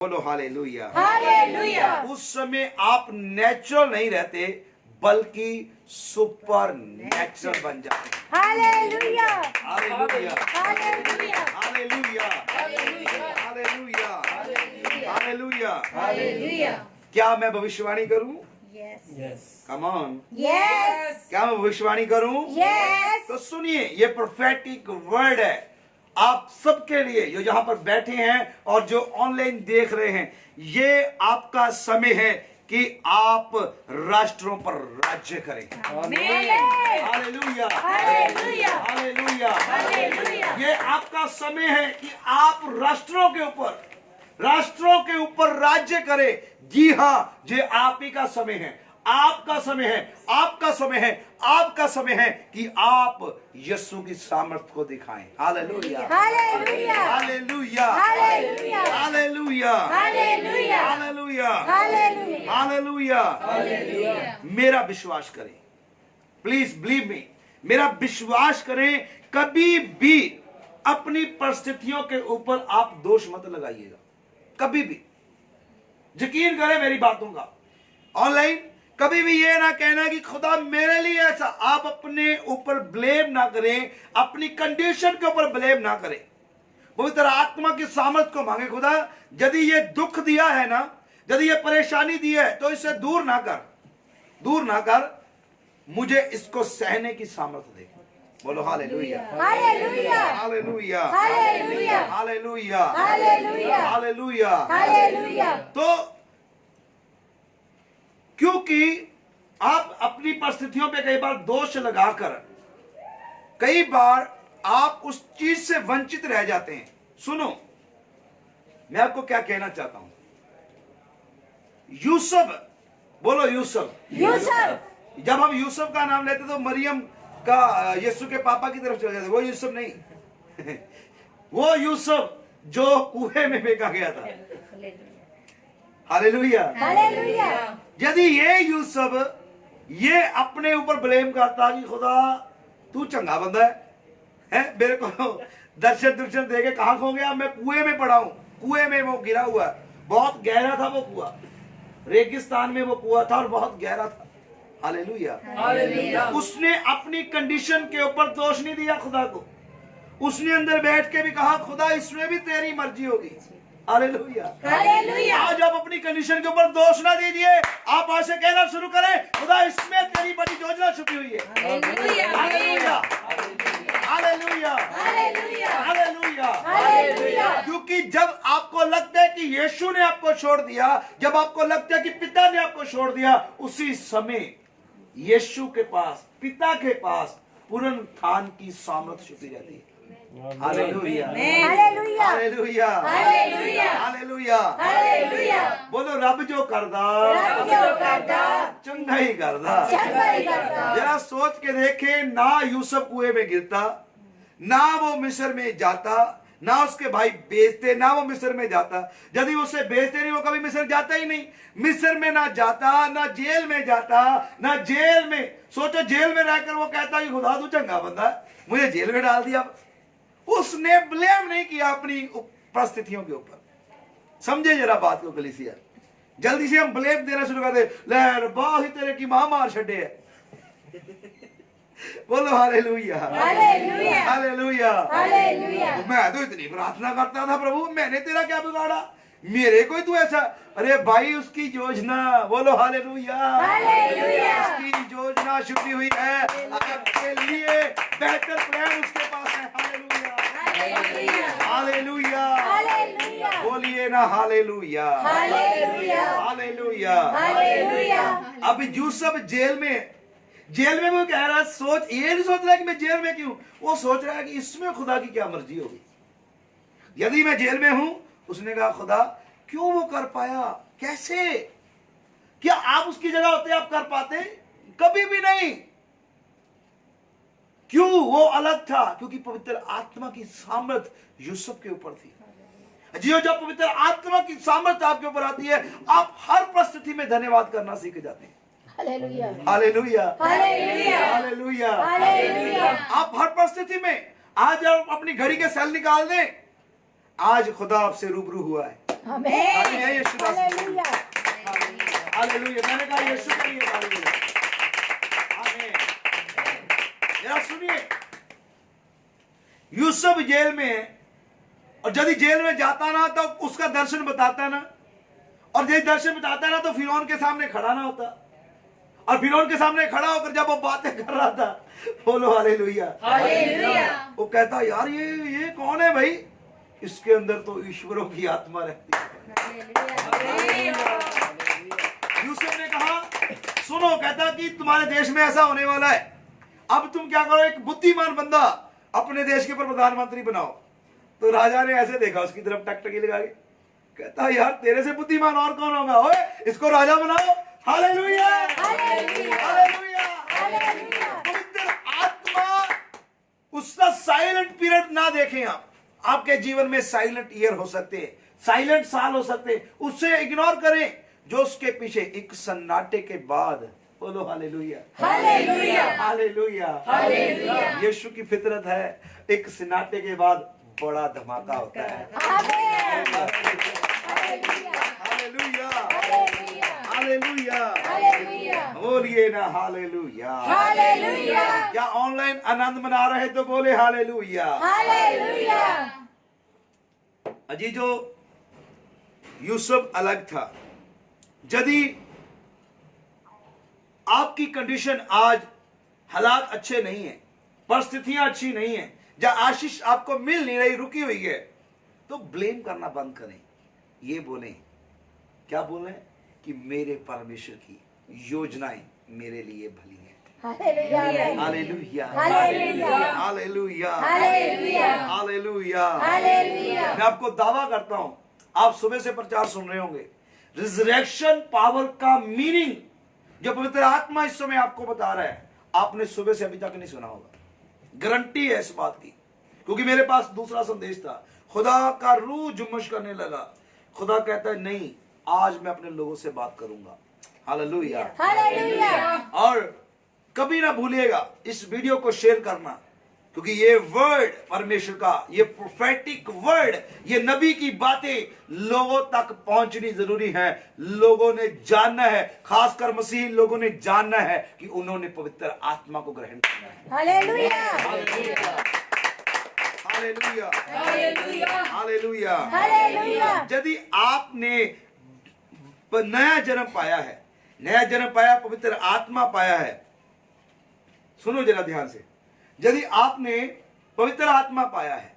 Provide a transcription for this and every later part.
बोलो hallelujah. Hallelujah. उस समय आप नेचुरल नहीं रहते बल्कि सुपर नेचुरल बन जाते हैं। Hallelujah. Hallelujah hallelujah. Hallelujah hallelujah hallelujah. Hallelujah. क्या मैं भविष्यवाणी करूं? Yes come on. यस क्या मैं भविष्यवाणी करूं? यस। तो सुनिए, ये प्रोफेटिक वर्ड है आप सबके लिए जो यहां पर बैठे हैं और जो ऑनलाइन देख रहे हैं। ये आपका समय है कि आप राष्ट्रों पर राज्य करें। Hallelujah hallelujah. हालेलुया। हालेलुया। ये आपका समय है कि आप राष्ट्रों के ऊपर राज्य करें। जी हाँ, ये आप ही का समय है, आपका समय है, आपका समय है, आपका समय है कि आप यीशु की सामर्थ को दिखाएं। Hallelujah hallelujah. Hallelujah hallelujah. Hallelujah hallelujah. Hallelujah hallelujah. Hallelujah. Hallelujah. मेरा विश्वास करें, प्लीज बिलीव मी, मेरा विश्वास करें। कभी भी अपनी परिस्थितियों के ऊपर आप दोष मत लगाइएगा, कभी भी। यकीन करें मेरी बातों का। ऑनलाइन कभी भी ये ना कहना कि खुदा मेरे लिए ऐसा। आप अपने ऊपर ब्लेम ना करें, अपनी कंडीशन के ऊपर ब्लेम ना करें। पवित्र आत्मा की सामर्थ को मांगे। खुदा यदि ये दुख दिया है ना, यदि ये परेशानी दी है तो इसे दूर ना कर, मुझे इसको सहने की सामर्थ दे। बोलो hallelujah hallelujah. Hallelujah hallelujah. Hallelujah hallelujah. Hallelujah. Hallelujah. तो क्योंकि आप अपनी परिस्थितियों पे कई बार दोष लगाकर कई बार आप उस चीज से वंचित रह जाते हैं। सुनो, मैं आपको क्या कहना चाहता हूं। यूसुफ, बोलो यूसुफ। यूसुफ। जब हम यूसुफ का नाम लेते तो मरियम का यीशु के पापा की तरफ चले जाते। वो यूसुफ नहीं वो यूसुफ जो कुएं में फेंका गया था। Hallelujah hallelujah. यदि ये यूसुफ ये अपने ऊपर ब्लेम करता कि खुदा तू चंगा बंदा है मेरे को दर्शन दे के कहां खो गया, मैं कुएं में पड़ा हूं। कुएं में वो गिरा हुआ है, बहुत गहरा था वो कुआं, रेगिस्तान में वो कुआं था और बहुत गहरा था। Hallelujah hallelujah. उसने अपनी कंडीशन के ऊपर दोष नहीं दिया खुदा को। उसने अंदर बैठ के भी कहा खुदा इसमें भी तेरी मर्जी होगी। Hallelujah hallelujah. आज आप अपनी कंडीशन के ऊपर दोष ना दीजिए, आप आज से कहना शुरू करें खुदा इसमें तेरी बड़ी योजना छुपी हुई है। Hallelujah. Hallelujah hallelujah hallelujah. Hallelujah. Hallelujah. क्योंकि जब आपको लगता है कि यीशु ने आपको छोड़ दिया, जब आपको लगता है कि पिता ने आपको छोड़ दिया, उसी समय यीशु के पास, पिता के पास पुनरुत्थान की सामर्थ छुपी रहती है। Hallelujah hallelujah. Hallelujah hallelujah. Hallelujah hallelujah. बोलो रब जो करदा रब जो करदा चंगा ही करदा। चंगा ही करदा। जरा सोच के देखे, ना यूसुफ कुएं में गिरता, ना वो मिस्र में जाता, ना उसके भाई बेचते, ना वो मिस्र में जाता। यदि उसे बेचते नहीं वो कभी मिस्र जाता ही नहीं। मिस्र में ना जाता, ना जेल में जाता, ना जेल में। सोचो जेल में रहकर वो कहता कि खुदा तू चंगा बंदा है, मुझे जेल में डाल दिया। उसने ब्लेम नहीं किया अपनी परिस्थितियों के ऊपर। समझे जरा बात को कलीसिया। जल्दी से हम ब्लेम देना शुरू कर दे, ले बाही तेरे की मां मार छड़े है। बोलो हालेलुया हालेलुया। Hallelujah hallelujah. मैं तो इतनी प्रार्थना करता था प्रभु, मैंने तेरा क्या बिगाड़ा, मेरे को तू ऐसा। अरे भाई उसकी योजना, बोलो हालेलुया हालेलुया। उसकी योजना छुपी हुई है आपके लिए। बेहतर प्लान उसके पास है। Hallelujah hallelujah hallelujah. बोलिए ना हालेलुया हालेलुया। हालेलुया। हालेलुया। अब यूसुफ जेल में वो कह रहा, ये नहीं सोच रहा कि मैं जेल में क्यों, वो सोच रहा है कि इसमें खुदा की क्या मर्जी होगी। यदि मैं जेल में हूं, उसने कहा खुदा क्यों वो कर पाया, कैसे, क्या आप उसकी जगह होते आप कर पाते? कभी भी नहीं। क्यों वो अलग था? क्योंकि पवित्र आत्मा की सामर्थ यूसुफ के ऊपर थी। जियो जब पवित्र आत्मा की सामर्थ आपके ऊपर आती है, आप हर परिस्थिति में धन्यवाद करना सीख जाते हैं। Hallelujah. Hallelujah hallelujah. Hallelujah hallelujah. आप हर परिस्थिति में, आज आप अपनी घड़ी के सेल निकाल दें, आज खुदा आपसे रूबरू हुआ है। आमेन ताली है यीशु दास हालेलुया हालेलुया। मैंने कहा यीशु के लिए ताली है। आमीन। जरा सुनिए, यूसुफ जेल में है और यदि जेल में जाता ना तो उसका दर्शन बताता ना, और यदि दर्शन बताता ना तो फिरौन के सामने खड़ा ना होता, और फिरौन के सामने खड़ा होकर जब वो बातें कर रहा था, बोलो हालेलुया हालेलुया वो कहता यार ये कौन है भाई, इसके अंदर तो ईश्वरों की आत्मा रहती है। यूसुफ ने कहा सुनो, कहता कि तुम्हारे देश में ऐसा होने वाला है, अब तुम क्या करो, एक बुद्धिमान बंदा अपने देश के ऊपर प्रधानमंत्री बनाओ। तो राजा ने ऐसे देखा उसकी तरफ, टकटकी लगा के कहता यार तेरे से बुद्धिमान और कौन होगा, ओए इसको राजा बनाओ। Hallelujah hallelujah hallelujah. पवित्र आत्मा उसका साइलेंट पीरियड ना देखें आप, आपके जीवन में साइलेंट ईयर हो सकते हैं, साइलेंट साल हो सकते हैं, उससे इग्नोर करें जो उसके पीछे एक सन्नाटे के बाद, बोलो हालेलुया हालेलुया हालेलुया हालेलुया। यीशु की फितरत है, एक सन्नाटे के बाद बड़ा धमाका होता है। Amen hallelujah hallelujah hallelujah hallelujah बोलिए ना हालेलुया। हालेलुया क्या ऑनलाइन आनंद मना रहे तो बोले हालेलुया। हालेलुया। अजी जो यूसुफ अलग था, यदि आपकी कंडीशन आज हालात अच्छे नहीं है, परिस्थितियां अच्छी नहीं है, या आशीष आपको मिल नहीं रही, रुकी हुई है, तो ब्लेम करना बंद करें। ये बोलें, क्या बोलें कि मेरे परमेश्वर की योजनाएं मेरे लिए भली हैं। Hallelujah hallelujah hallelujah hallelujah hallelujah hallelujah. Hallelujah. मैं आपको दावा करता हूं, आप सुबह से प्रचार सुन रहे होंगे, रिजरेक्शन पावर का मीनिंग जो पवित्र आत्मा इस समय आपको बता रहा है, आपने सुबह से अभी तक नहीं सुना होगा। गारंटी है इस बात की, क्योंकि मेरे पास दूसरा संदेश था। खुदा का रूह जुम्मश करने लगा, खुदा कहता है नहीं, आज मैं अपने लोगों से बात करूंगा। Hallelujah hallelujah. और कभी ना भूलिएगा इस वीडियो को शेयर करना, क्योंकि ये वर्ड परमेश्वर का, ये प्रोफेटिक वर्ड, ये नबी की बातें लोगों तक पहुंचनी जरूरी है। लोगों ने जानना है, खासकर मसीही लोगों ने जानना है कि उन्होंने पवित्र आत्मा को ग्रहण करना है। Hallelujah hallelujah hallelujah hallelujah. Hallelujah. यदि आपने नया जन्म पाया है, नया जन्म पाया, पवित्र आत्मा पाया है, सुनो जरा ध्यान से, यदि आपने पवित्र आत्मा पाया है,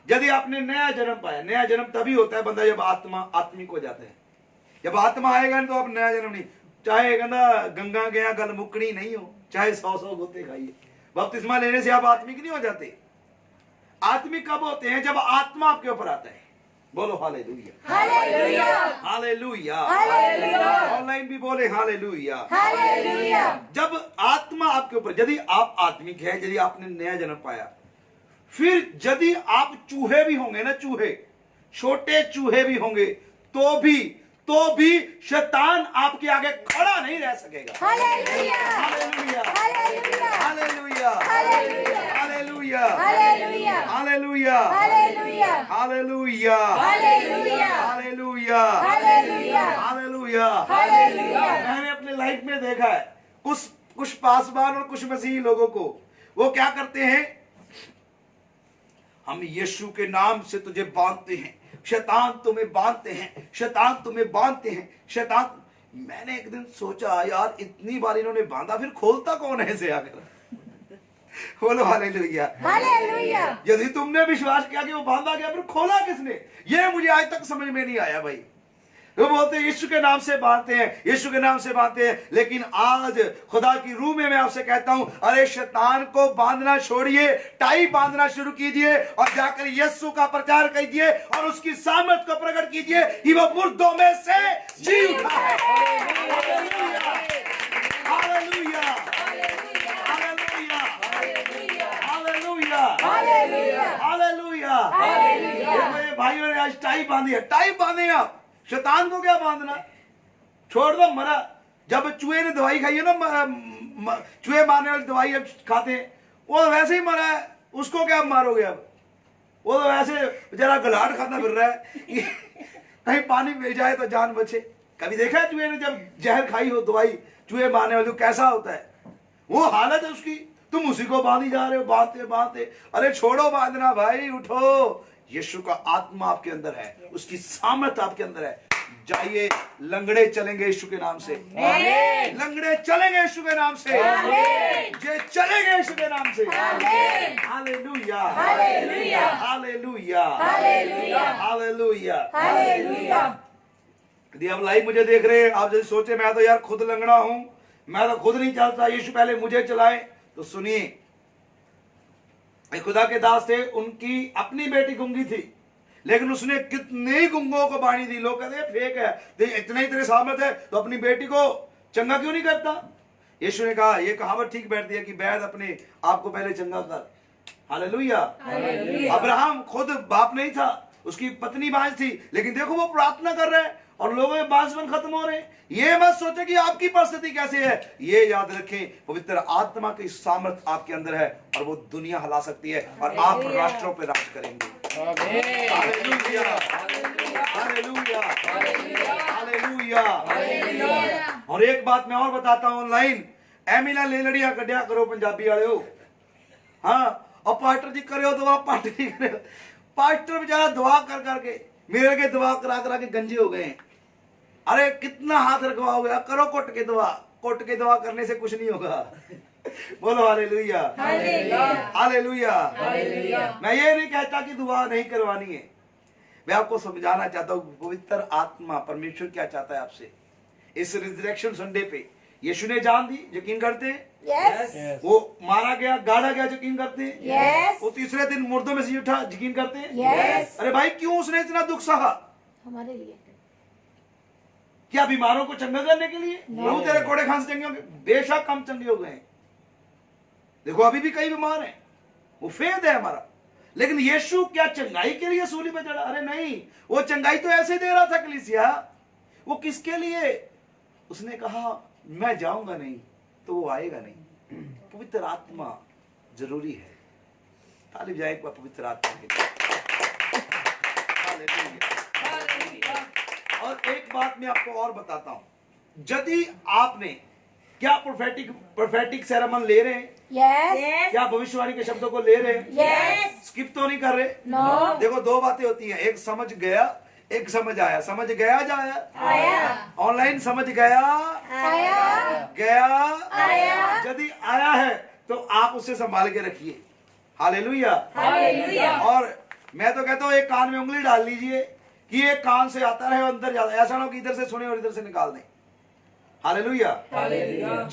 यदि आपने नया जन्म पाया, नया जन्म तभी होता है बंदा जब आत्मा आत्मिक हो जाता है। जब आत्मा आएगा तो आप नया जन्म नहीं, चाहे कहना गंगा गया गल मुकड़ी नहीं हो, चाहे 100 गोते खाइए, बपतिस्मा लेने से आप आत्मिक नहीं हो जाते। आत्मिक कब होते हैं? जब आत्मा आपके ऊपर आता है। बोलो hallelujah hallelujah hallelujah. Hallelujah online भी बोले हालेलुया। हालेलुया। जब आत्मा आपके ऊपर, यदि आप आत्मिक है, यदि आपने नया जन्म पाया, फिर यदि आप चूहे भी होंगे ना, चूहे, छोटे चूहे भी होंगे, तो भी शैतान आपके आगे खड़ा नहीं रह सकेगा। Hallelujah hallelujah hallelujah hallelujah hallelujah hallelujah hallelujah hallelujah hallelujah hallelujah hallelujah hallelujah hallelujah hallelujah. Hallelujah. मैंने अपने लाइफ में देखा है कुछ पासवान और कुछ मसीही लोगों को, वो क्या करते हैं, हम यीशु के नाम से तुझे बांधते हैं, शैतान तुम्हें बांधते हैं, शैतान तुम्हें बांधते हैं, शैतान। मैंने एक दिन सोचा यार इतनी बार इन्होंने बांधा, फिर खोलता कौन है इसे आकर? बोलो हालेलुया हालेलुया। यदि तुमने विश्वास किया कि वो बांधा गया, फिर खोला किसने? ये मुझे आज तक समझ में नहीं आया भाई। वो बोलते हैं यीशु के नाम से बांधते हैं, यीशु के नाम से बांधते हैं, लेकिन आज खुदा की रूह में मैं आपसे कहता हूं, अरे शैतान को बांधना छोड़िए, टाई बांधना शुरू कीजिए और जाकर यीशु का प्रचार कीजिए और उसकी सामर्थ को प्रकट कीजिए कि वो मुर्दों में से जी उठा है। Hallelujah hallelujah hallelujah hallelujah hallelujah. मेरे भाइयों ने आज टाई बांधी है, टाई बांधे आप। शैतान को क्या बांधना, छोड़ दो, मरा। जब चूहे ने दवाई खाई है ना, चूहे मारने वाली दवाई अब खाते हैं, वो वैसे ही मरा है, उसको क्या मारोगे अब? वो तो वैसे बेचारा गलाट खाता फिर रहा है। कहीं पानी मिल जाए तो जान बचे। कभी देखा है चूहे ने जब जहर खाई हो दवाई चूहे मारने वाली, कैसा होता है वो हालत है उसकी। तुम उसी को बांधी जा रहे हो, बांधते बांधते। अरे छोड़ो बांधना भाई, उठो। यीशु का आत्मा आपके अंदर है, उसकी सामर्थ आपके अंदर है। जाइए, लंगड़े चलेंगे यीशु के नाम से, लंगड़े चलेंगे यीशु के नाम से, जे चलेंगे यीशु के नाम से। Hallelujah, hallelujah, hallelujah, hallelujah, hallelujah. Hallelujah. यदि आप लाइव मुझे देख रहे हैं, आप जैसे सोचे मैं तो यार खुद लंगड़ा हूं, मैं तो खुद नहीं चलता, यीशु पहले मुझे चलाए, तो सुनिए, एक खुदा के दास थे, उनकी अपनी बेटी गूंगी थी, लेकिन उसने कितने गुंगों को बाणी दी। लोग कहते हैं फेक है, इतना ही तेरे सामर्थ है तो अपनी बेटी को चंगा क्यों नहीं करता। यीशु ने कहा, यह कहावत ठीक बैठती है कि बैद अपने आप को पहले चंगा कर। हालेलुया। अब्राहम खुद बाप नहीं था, उसकी पत्नी बांझ थी, लेकिन देखो वो प्रार्थना कर रहे हैं और लोगों के बांझपन खत्म हो रहे हैं। ये मत सोचे कि आपकी परिस्थिति कैसे है, ये याद रखें पवित्र आत्मा की सामर्थ आपके अंदर है और वो दुनिया हिला सकती है और आप राष्ट्रों पर राज करेंगे। Hallelujah, hallelujah, hallelujah. और एक बात मैं और बताता हूं, ऑनलाइन एमिना ले लड़िया कटिया करो पंजाबी वाले हो, हाँ, और पास्टर जी करे हो तो आप पास्टर जी करे हो। पास्टर बेचारा दुआ कर करके मेरे के दुआ करा करा के गंजे हो गए हैं। अरे कितना हाथ रखवाओगे, करो कोट के दुआ, कोट के दुआ करने से कुछ नहीं होगा। बोलो हालेलुया, हालेलुया। मैं ये नहीं कहता कि दुआ नहीं करवानी है, मैं आपको समझाना चाहता हूँ पवित्र आत्मा परमेश्वर क्या चाहता है आपसे। इस रिजरेक्शन संडे पे यीशु ने जान दी, यकीन करते हैं, यस, वो मारा गया, गाड़ा गया, यकीन करते हैं, यस, वो तीसरे दिन मुर्दों में से उठा, यकीन करते हैं, यस। अरे भाई क्यों उसने इतना दुख सहा, हमारे लिए क्या बीमारों को चंगा करने के लिए? प्रभु तेरे कोड़े खांस चंगे होंगे, बेशक हम चंगे हो गए हैं। देखो अभी भी कई बीमार हैं, वो फेद है हमारा, लेकिन यीशु क्या चंगाई के लिए सूली पे चढ़ा? अरे नहीं, वो चंगाई तो ऐसे दे रहा था कलीसिया, वो किसके लिए? उसने कहा मैं जाऊंगा नहीं तो वो आएगा नहीं। पवित्र आत्मा जरूरी है। ताली बजाएं एक बार पवित्र आत्मा के लिए। हालेलुया। और एक बात मैं आपको और बताता हूं, यदि आपने क्या प्रोफेटिक सेरेमन ले रहे हैं, यस, क्या भविष्यवाणी के शब्दों को ले रहे हैं, यस, स्किप तो नहीं कर रहे। नो, देखो दो बातें होती हैं, एक समझ गया, एक समझ आया। समझ गया जाया, आया, ऑनलाइन समझ गया, आया, गया, आया। यदि आया है तो आप उसे संभाल के रखिए। Hallelujah, hallelujah. और मैं तो कहता हूँ एक कान में उंगली डाल लीजिए कि ये कान से आता रहे और अंदर जाता है, ऐसा ना हो कि इधर से सुने और इधर से निकाल दें। हालेलुया।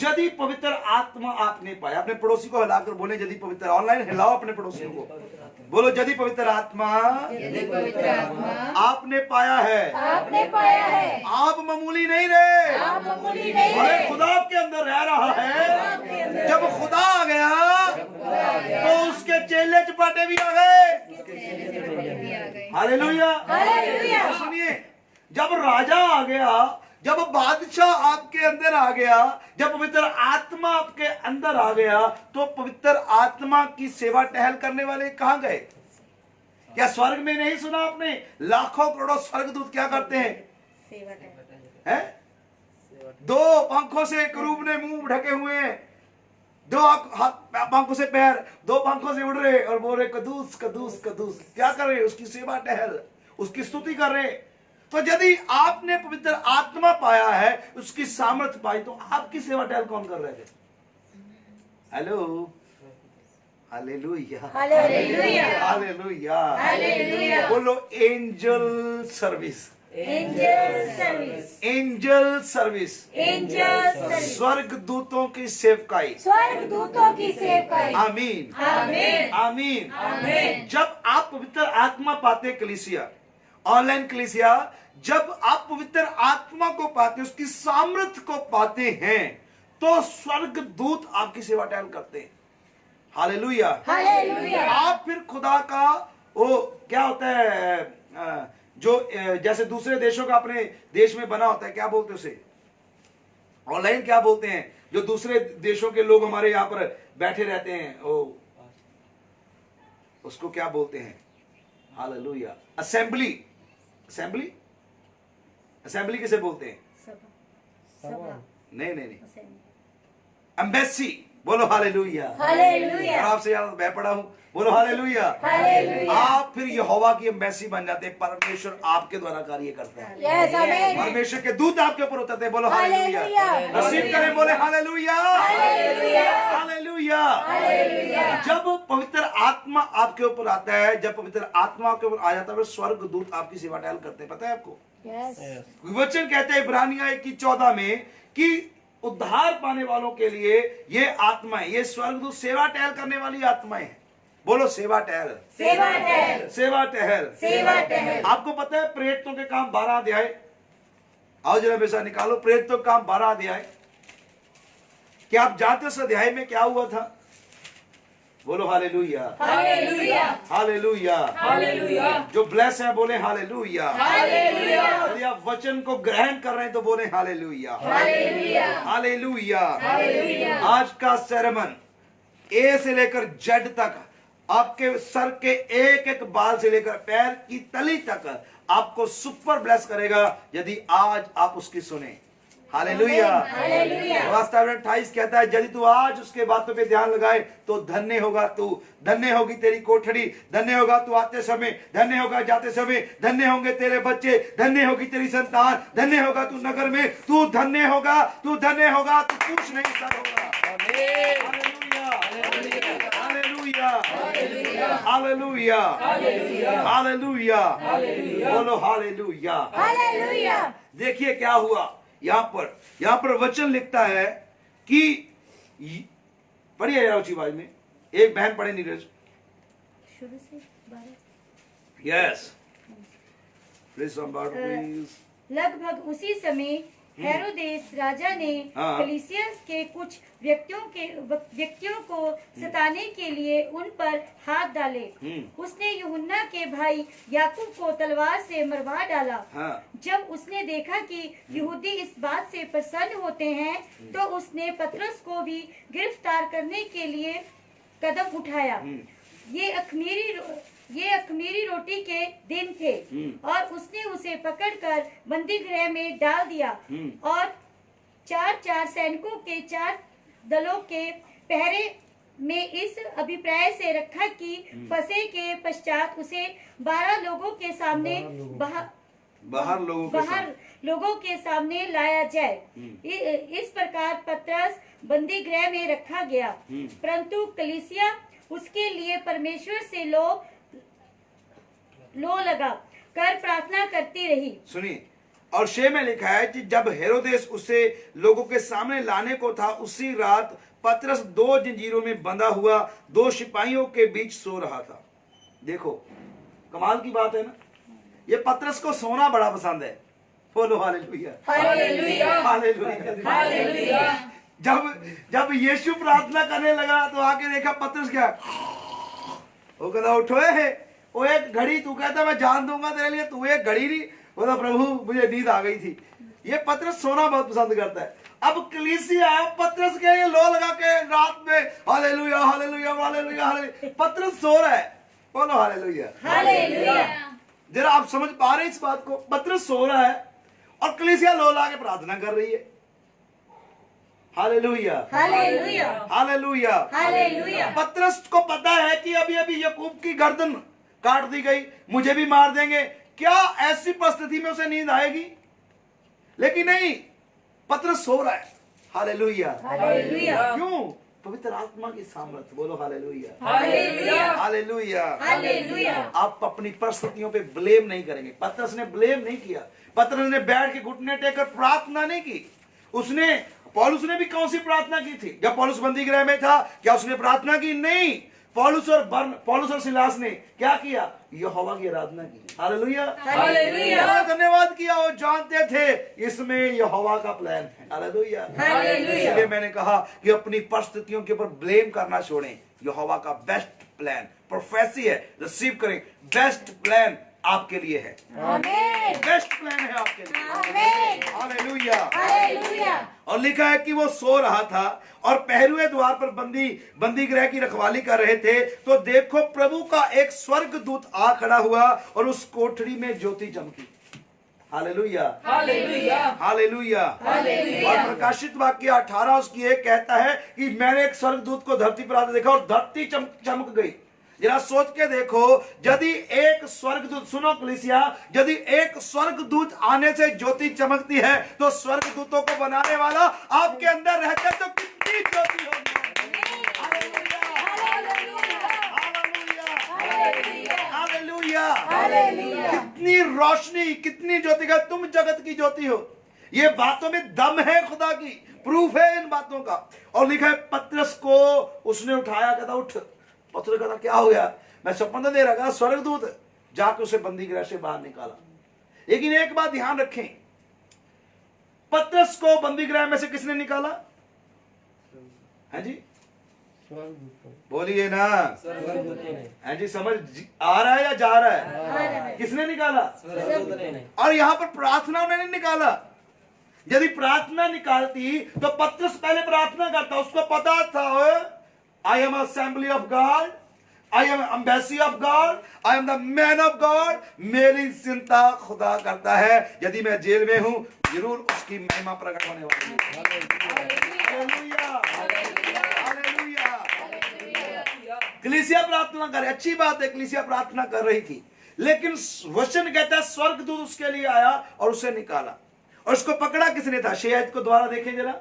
यदि पवित्र आत्मा आपने पाया, अपने पड़ोसी को हिलाकर बोले यदि पवित्र, ऑनलाइन हिलाओ अपने पड़ोसियों को, बोलो यदि पवित्र आत्मा आपने पाया है, आपने पाया है, आप मामूली नहीं रहे, आप मामूली नहीं अरे है। खुदा आपके अंदर रह रहा है। जब खुदा आ गया तो उसके चेले चपाटे भी आ गए। Hallelujah, hallelujah. सुनिए, जब राजा आ गया, जब बादशाह आपके अंदर आ गया, जब पवित्र आत्मा आपके अंदर आ गया, तो पवित्र आत्मा की सेवा टहल करने वाले कहां गए? क्या स्वर्ग में नहीं सुना आपने? लाखों करोड़ों स्वर्गदूत क्या करते हैं? दो पंखों से करूब ने मुंह ढके हुए हैं, दो पंखों से पैर, दो पंखों से उड़ रहे और बोल रहे कदूस कदूस कदूस। क्या कर रहे? उसकी सेवा टहल, उसकी स्तुति कर रहे। तो यदि आपने पवित्र आत्मा पाया है, उसकी सामर्थ पाई, तो आपकी सेवा टहल कौन कर रहे थे? Hello, hallelujah, hallelujah, hallelujah, hallelujah. बोलो angel service, angel service, angel service, angel service, स्वर्ग दूतों की सेवकाई। स्वर्ग दूतों की सेवकाई। आमीन, आमीन, आमीन, आमीन। जब आप पवित्र आत्मा पाते, कलीसिया, ऑनलाइन कलीसिया, जब आप पवित्र आत्मा को पाते, उसकी सामर्थ को पाते हैं, तो स्वर्ग दूत आपकी सेवा टहल करते हैं। Hallelujah, hallelujah. आप फिर खुदा का वो क्या होता है, जो जैसे दूसरे देशों का अपने देश में बना होता है, क्या बोलते हैं उसे? ऑनलाइन क्या बोलते हैं? जो दूसरे देशों के लोग हमारे यहाँ पर बैठे रहते हैं, वो उसको क्या बोलते हैं? हालेलुया, असेंबली, असेंबली, असेंबली किसे बोलते हैं? सभा नहीं, एम्बेसी। बोलो हालेलुया। हालेलुया। और आपसे ज्यादा मैं पढ़ा हूं, बोलो हालेलुया। हालेलुया। आप फिर यहोवा की एम्बेसी बन जाते हैं। परमेश्वर आपके द्वारा कार्य करता है। यस, आमीन। परमेश्वर के दूत आपके ऊपर उतरते हैं। बोलो हालेलुया। हालेलुया। रिसीव करें, बोले हालेलुया। हालेलुया। हालेलुया। हालेलुया। जब पवित्र आत्मा आपके ऊपर आता है, जब पवित्र आत्मा आपके ऊपर आ जाता है, स्वर्ग दूत आपकी सेवा टहल करते हैं। पता है आपको? यस। वचन कहते हैं इब्रानिया 1:14 में कि उद्धार पाने वालों के लिए ये आत्माएं, ये स्वर्गदूत सेवा टहल करने वाली आत्माएं हैं। बोलो सेवा टहल। सेवा टहल। सेवा टहल। सेवा टहल। आपको पता है प्रेरितों के काम 12 अध्याय, आओ जरा पैसा निकालो, प्रेरितों के काम 12 अध्याय। क्या आप जानते हो उस अध्याय में क्या हुआ था? बोलो हालेलुया। हालेलुया। हालेलुया। हालेलुया। जो ब्लेस है बोले हालेलुया। हालेलुया। यदि आप वचन को ग्रहण कर रहे हैं तो बोले हालेलुया। हालेलुया। हालेलुया। हालेलुया। आज का सेरेमन ए से लेकर जेड तक, आपके सर के एक एक बाल से लेकर पैर की तली तक आपको सुपर ब्लेस करेगा यदि आज आप उसकी सुने। हालेलुया। हालेलुया। वास्तव में 28 कहता है यदि तू आज उसके बातों पे ध्यान लगाए तो धन्य होगा तू, धन्य होगी तेरी कोठरी, धन्य होगा तू आते समय, धन्य होगा जाते समय, धन्य होंगे तेरे बच्चे, धन्य होगी तेरी संतान, धन्य होगा तू नगर में, तू धन्य होगा, तू धन्य होगा, तू कुछ नहीं सर होगा। हालेलुया। हालेलुया। हालेलुया। हालेलुया। बोलो हालेलुया। हालेलुया। देखिए क्या हुआ यहां पर वचन लिखता है कि पढ़िए जरा ऊंची आवाज में, एक बहन पढ़े नीरज। शुरू से 12। Yes please. लगभग उसी समय हेरोदेस राजा ने हाँ। कलीसिया के कुछ व्यक्तियों को सताने के लिए उन पर हाथ डाले। उसने यूहन्ना के भाई याकूब को तलवार से मरवा डाला। हाँ। जब उसने देखा कि यहूदी इस बात से प्रसन्न होते हैं तो उसने पतरस को भी गिरफ्तार करने के लिए कदम उठाया। ये अखमीरी रोटी के दिन थे और उसने उसे पकड़कर बंदी गृह में डाल दिया और 4 सैनिकों के 4 दलों के पहरे में इस अभिप्राय से रखा कि फंसे के पश्चात उसे 12 लोगों के सामने बाहर लोगों के सामने लाया जाए। इस प्रकार पतरस बंदी गृह में रखा गया, परंतु कलीसिया उसके लिए परमेश्वर से लो लगा कर प्रार्थना करती रही। सुनिए, और शे में लिखा है कि जब हेरोदेस उसे लोगों के सामने लाने को था उसी रात पतरस 2 जंजीरों में बंधा हुआ 2 सिपाहियों के बीच सो रहा था। देखो कमाल की बात है ना, ये पतरस को सोना बड़ा पसंद है। बोलो हालेलुया। हालेलुया। हालेलुया। हालेलुया। जब यीशु प्रार्थना करने लगा तो आके देखा पतरस क्या, वो कहता उठो है, वो एक घड़ी तू कहता मैं जान दूंगा तेरे लिए, तू एक घड़ी नहीं, बोला प्रभु मुझे नींद आ गई थी। ये पतरस सोना बहुत पसंद करता है। अब कलीसिया पतरस के लिए लो लगा के रात में हालेलुया हालेलुया हालेलुया हालेलुया, पतरस सो रहा है। बोलो हालेलुया। हालेलुया। जरा आप समझ पा रहे हैं इस बात को? पतरस सो रहा है और कलीसिया लो ला के प्रार्थना कर रही है। हालेलुया। हालेलुया। हालेलुया। हालेलुया। पतरस को पता है कि अभी अभी याकूब की गर्दन काट दी गई, मुझे भी मार देंगे। क्या ऐसी परिस्थिति में उसे नींद आएगी? लेकिन नहीं, पतरस सो रहा है। हालेलुया। हालेलुया। क्यों? पवित्र आत्मा की सामर्थ्य। बोलो हालेलुया। हालेलुया। हालेलुया। हालेलुया। आप अपनी परिस्थितियों पे ब्लेम नहीं करेंगे। पतरस ने ब्लेम नहीं किया। पतरस ने बैठ के घुटने टेकर प्रार्थना नहीं की। पौलुस ने भी कौन सी प्रार्थना की थी? जब पौलुस बंदी गृह में था क्या उसने प्रार्थना की? नहीं। पौलुस और सिलास ने क्या किया? यहोवा की आराधना की। हालेलुया। हालेलुया। धन्यवाद किया। वो जानते थे इसमें यहोवा का प्लान है। हालेलुया। हालेलुया। इसलिए मैंने कहा कि अपनी परिस्थितियों के ऊपर ब्लेम करना छोड़ें। यहोवा का बेस्ट प्लान, प्रोफेसी है, रिसीव करें। बेस्ट प्लान आपके लिए है। आमीन। बेस्ट प्लान है आपके लिए। आमीन। हालेलुया। हालेलुया। और लिखा है कि वो सो रहा था और पहरुए द्वार पर बंदी गृह की रखवाली कर रहे थे तो देखो प्रभु का एक स्वर्गदूत आ खड़ा हुआ और उस कोठरी में ज्योति चमकी। Hallelujah, hallelujah, hallelujah. हालेलुया। और प्रकाशित वाक्य 18 उसकी एक कहता है कि मैंने एक स्वर्गदूत को धरती पर आते देखा और धरती चमक गई। जरा सोच के देखो, यदि एक स्वर्गदूत, सुनो कलीसिया, यदि एक स्वर्गदूत आने से ज्योति चमकती है तो स्वर्गदूतों को बनाने वाला आपके अंदर रहता है तो कितनी ज्योति होगी। हालेलुया, कितनी रोशनी, कितनी ज्योति का तुम जगत की ज्योति हो। ये बातों में दम है खुदा की, प्रूफ है इन बातों का। और लिखा है पतरस को उसने उठाया, कहता उठ। पतरस कहता क्या हो गया? मैं सपना दे रहा, स्वर्गदूत, जाकर उसे बंदी गृह से बाहर निकाला। लेकिन एक बात ध्यान रखें, पतरस को बंदी गृह में से किसने निकाला? है जी, बोलिए ना। है जी, समझ आ रहा है या जा रहा है? किसने निकाला? और यहां पर प्रार्थना उन्होंने निकाला। यदि प्रार्थना निकालती तो पतरस पहले प्रार्थना करता, उसको पता था I am assembly of God, I am embassy of God, I am the man of God. मेरी चिंता खुदा करता है, यदि मैं जेल में हूं जरूर उसकी महिमा प्रकट होने वाली है। Hallelujah, hallelujah. कलीसिया प्रार्थना करे, अच्छी बात है, कलीसिया प्रार्थना कर रही थी, लेकिन वचन कहता है स्वर्गदूत उसके लिए आया और उसे निकाला। और उसको पकड़ा किसने था? शेयद को द्वारा देखें जरा।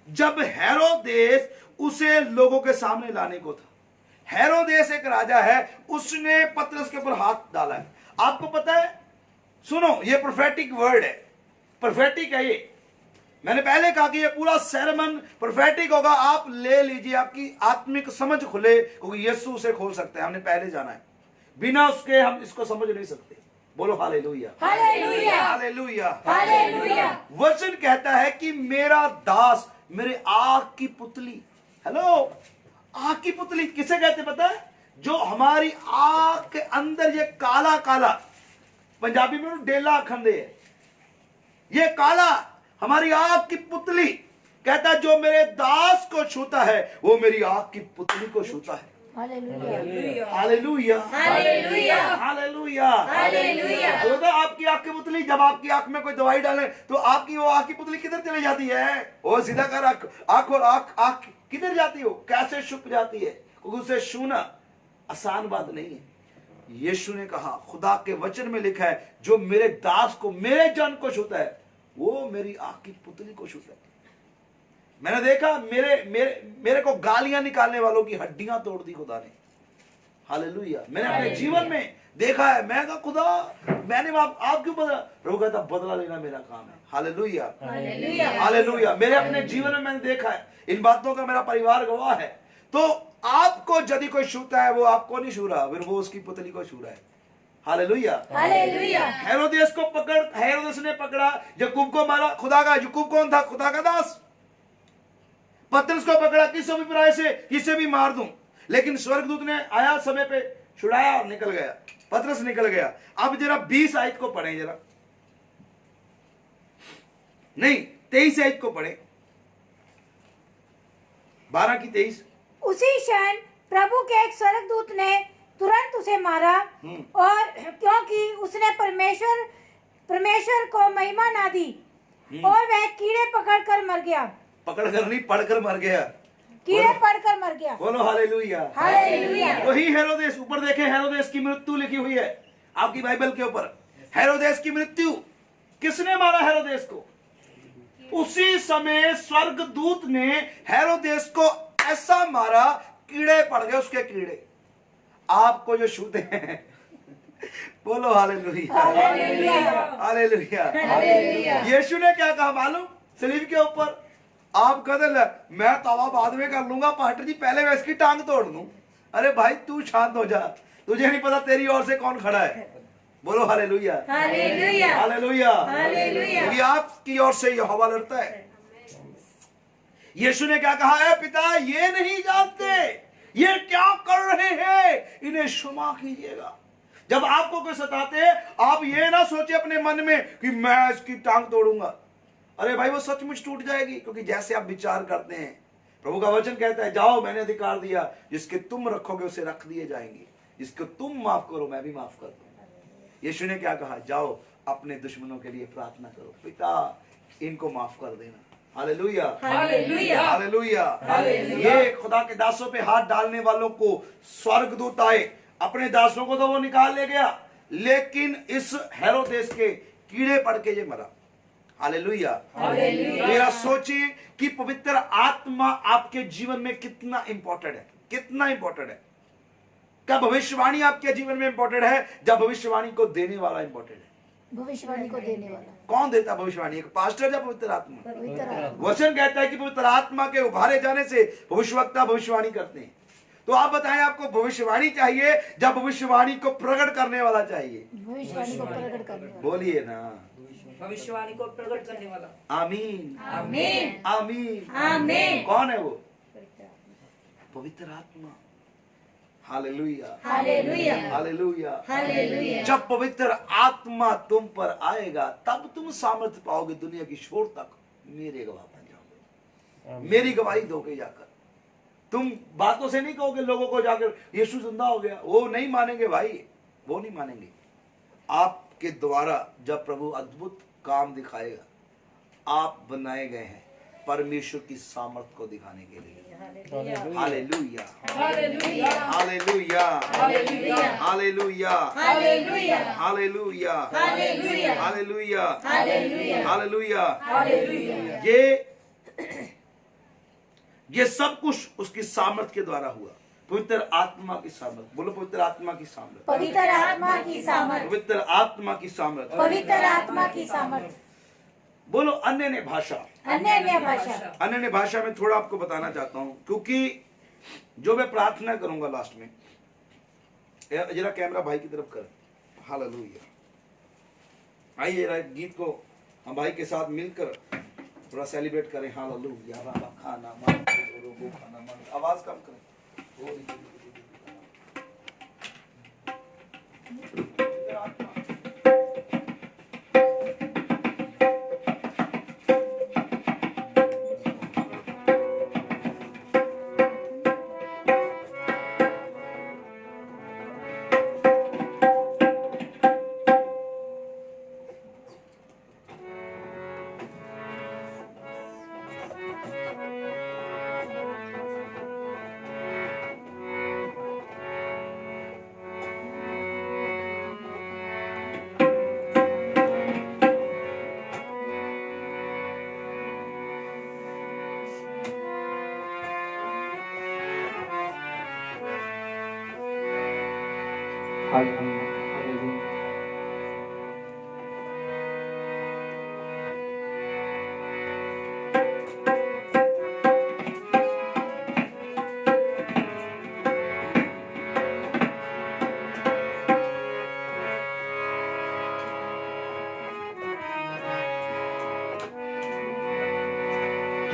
जब हेरोदेस उसे लोगों के सामने लाने को था, हेरोदेस एक राजा है, उसने पतरस के ऊपर हाथ डाला है। आपको पता है, सुनो, ये प्रोफेटिक वर्ड है, प्रोफेटिक है ये। मैंने पहले कहा कि ये पूरा सेरेमन प्रोफेटिक होगा। आप ले लीजिए, आपकी आत्मिक समझ खुले, क्योंकि यीशु उसे खोल सकते हैं। हमने पहले जाना है, बिना उसके हम इसको समझ नहीं सकते। बोलो हालेलुया, हालेलुया, हालेलुया, हालेलुया। वचन कहता है कि मेरा दास, मेरे आंख की पुतली। हेलो, आंख की पुतली किसे कहते पता है? जो हमारी आंख के अंदर ये काला काला, पंजाबी में डेला खंदे है, ये काला हमारी आंख की पुतली। कहता है जो मेरे दास को छूता है वो मेरी आंख की पुतली को छूता है। Hallelujah, hallelujah, hallelujah, hallelujah, hallelujah. तो आपकी आंख की पुतली, जब आपकी आंख में कोई दवाई डाले तो आपकी वो आंख की पुतली किधर चली जाती है? वो सीधा कर आंख और आंख किधर जाती हो, कैसे छुप जाती है? क्योंकि उसे छूना आसान बात नहीं है। यीशु ने कहा, खुदा के वचन में लिखा है, जो मेरे दास को, मेरे जन को छूता है वो मेरी आंख की पुतली को छूता है। मैंने देखा, मेरे को गालियां निकालने वालों की हड्डियां तोड़ दी खुदा ने। हालेलुया, मैंने अपने जीवन में देखा है। मैं कहा खुदा, मैंने आप क्यों बदला? प्रभु कहता बदला लेना मेरा काम है। Hallelujah, hallelujah, hallelujah. मेरे अपने जीवन में मैंने देखा है, इन बातों का मेरा परिवार गवाह है। तो आपको यदि कोई छूता है वो आपको नहीं छू रहा, फिर वो उसकी पुतली को छू रहा है। Hallelujah, hallelujah. हेरोदेस को हेरोदेस ने पकड़ा, याकूब को मारा। खुदा का, याकूब कौन था? खुदा का दास। पतरस को पकड़ा, किस अभिप्राय से? किसे भी मार दूं। लेकिन स्वर्गदूत ने आया, समय पे छुड़ाया और निकल गया, पतरस निकल गया। अब जरा 20 आयत को पढ़ें, जरा नहीं 23 आयत को पढ़ें, 12 की 23। उसी क्षण प्रभु के एक स्वर्गदूत ने तुरंत उसे मारा, और क्योंकि उसने परमेश्वर को महिमा ना दी, और वह कीड़े पकड़कर मर गया। पकड़कर नहीं, पढ़कर मर गया। कीड़े पड़कर मर गया। बोलो हालेलुया, हालेलुया। वही हेरोदेस, ऊपर देखें, हेरोदेस की मृत्यु लिखी हुई है आपकी बाइबल के ऊपर। हेरोदेस की मृत्यु, किसने मारा हेरोदेस को? उसी समय स्वर्गदूत ने हेरोदेस को ऐसा मारा, कीड़े पड़ गए उसके कीड़े। आपको जो छूते हैं, बोलो हालेलुया, हालेलुया। यीशु ने क्या कहा मालूम? सलीब के ऊपर आप कहते मैं तवा बाद में कर लूंगा, पास्टर जी पहले मैं इसकी टांग तोड़ दूं। अरे भाई तू शांत हो जा, तुझे नहीं पता तेरी ओर से कौन खड़ा है। बोलो हालेलुया, हालेलुया, हालेलुया, हालेलुया। क्योंकि आपकी ओर से यहोवा लड़ता है। यीशु ने क्या कहा है? पिता ये नहीं जानते ये क्या कर रहे हैं, इन्हें क्षमा कीजिएगा। जब आपको कोई सताते हैं, आप ये ना सोचे अपने मन में कि मैं इसकी टांग तोड़ूंगा। अरे भाई वो सचमुच टूट जाएगी, क्योंकि जैसे आप विचार करते हैं। प्रभु का वचन कहता है, जाओ मैंने अधिकार दिया, जिसके तुम रखोगे उसे रख दिए जाएंगे, जिसको तुम माफ करो मैं भी माफ कर दूंगा। यीशु ने क्या कहा? जाओ अपने दुश्मनों के लिए प्रार्थना करो, पिता इनको माफ कर देना। Hallelujah, hallelujah, hallelujah. हालेलुया। ये खुदा के दासों पे हाथ डालने वालों को स्वर्गदूत आए, अपने दासों को तो वो निकाल ले गया, लेकिन इस हेरोदेस के कीड़े पड़ के ये मरा। Hallelujah, hallelujah. मेरा सोचिए कि पवित्र आत्मा आपके जीवन में कितना इंपॉर्टेंट है, कितना इंपॉर्टेंट है। क्या भविष्यवाणी आपके जीवन में इंपॉर्टेंट है? जब भविष्यवाणी को देने वाला इंपॉर्टेंट है। भविष्यवाणी को देने वाला कौन देता है भविष्यवाणी? एक पास्टर या पवित्र आत्मा? पवित्र आत्मा। वचन कहता है कि पवित्र आत्मा के उभारे जाने से भविष्यवक्ता भविष्यवाणी करते हैं। तो आप बताएं, आपको भविष्यवाणी चाहिए, जब भविष्यवाणी को प्रकट करने वाला चाहिए? भविष्यवाणी को प्रकट करने वाला। बोलिए ना, भविष्यवाणी को प्रकट करने वाला। आमीन, आमीन, आमीन, आमीन। कौन है वो? पवित्र आत्मा। Hallelujah, hallelujah, hallelujah, hallelujah. जब पवित्र आत्मा तुम पर आएगा तब तुम सामर्थ्य पाओगे, दुनिया की छोर तक मेरे गवाह बन जाओगे, मेरी गवाही दोगे जाकर। तुम बातों से नहीं कहोगे लोगों को जाकर यीशु जिंदा हो गया, वो नहीं मानेंगे भाई, वो नहीं मानेंगे। आपके द्वारा जब प्रभु अद्भुत काम दिखाएगा, आप बनाए गए हैं परमेश्वर की सामर्थ को दिखाने के लिए। Hallelujah, hallelujah, hallelujah, hallelujah, hallelujah, hallelujah, hallelujah, hallelujah, hallelujah, hallelujah. Hallelujah. ये सब कुछ उसकी सामर्थ के द्वारा हुआ। पवित्र आत्मा की सामर्थ, बोलो पवित्र आत्मा की सामर्थ, पवित्र आत्मा की सामर्थ, पवित्र आत्मा की सामर्थ, पवित्र आत्मा की सामर्थ। बोलो अन्य ने भाषा। अन्य भाषा। अन्य भाषा में थोड़ा आपको बताना चाहता हूं, क्योंकि जो मैं प्रार्थना करूंगा लास्ट में, जरा कैमरा भाई की तरफ कर। हालेलुया। आइए जरा गीत को हम भाई के साथ मिलकर थोड़ा सेलिब्रेट करें। हालेलुया, बाबा खाना मन रोगो खाना मन, आवाज कम करें।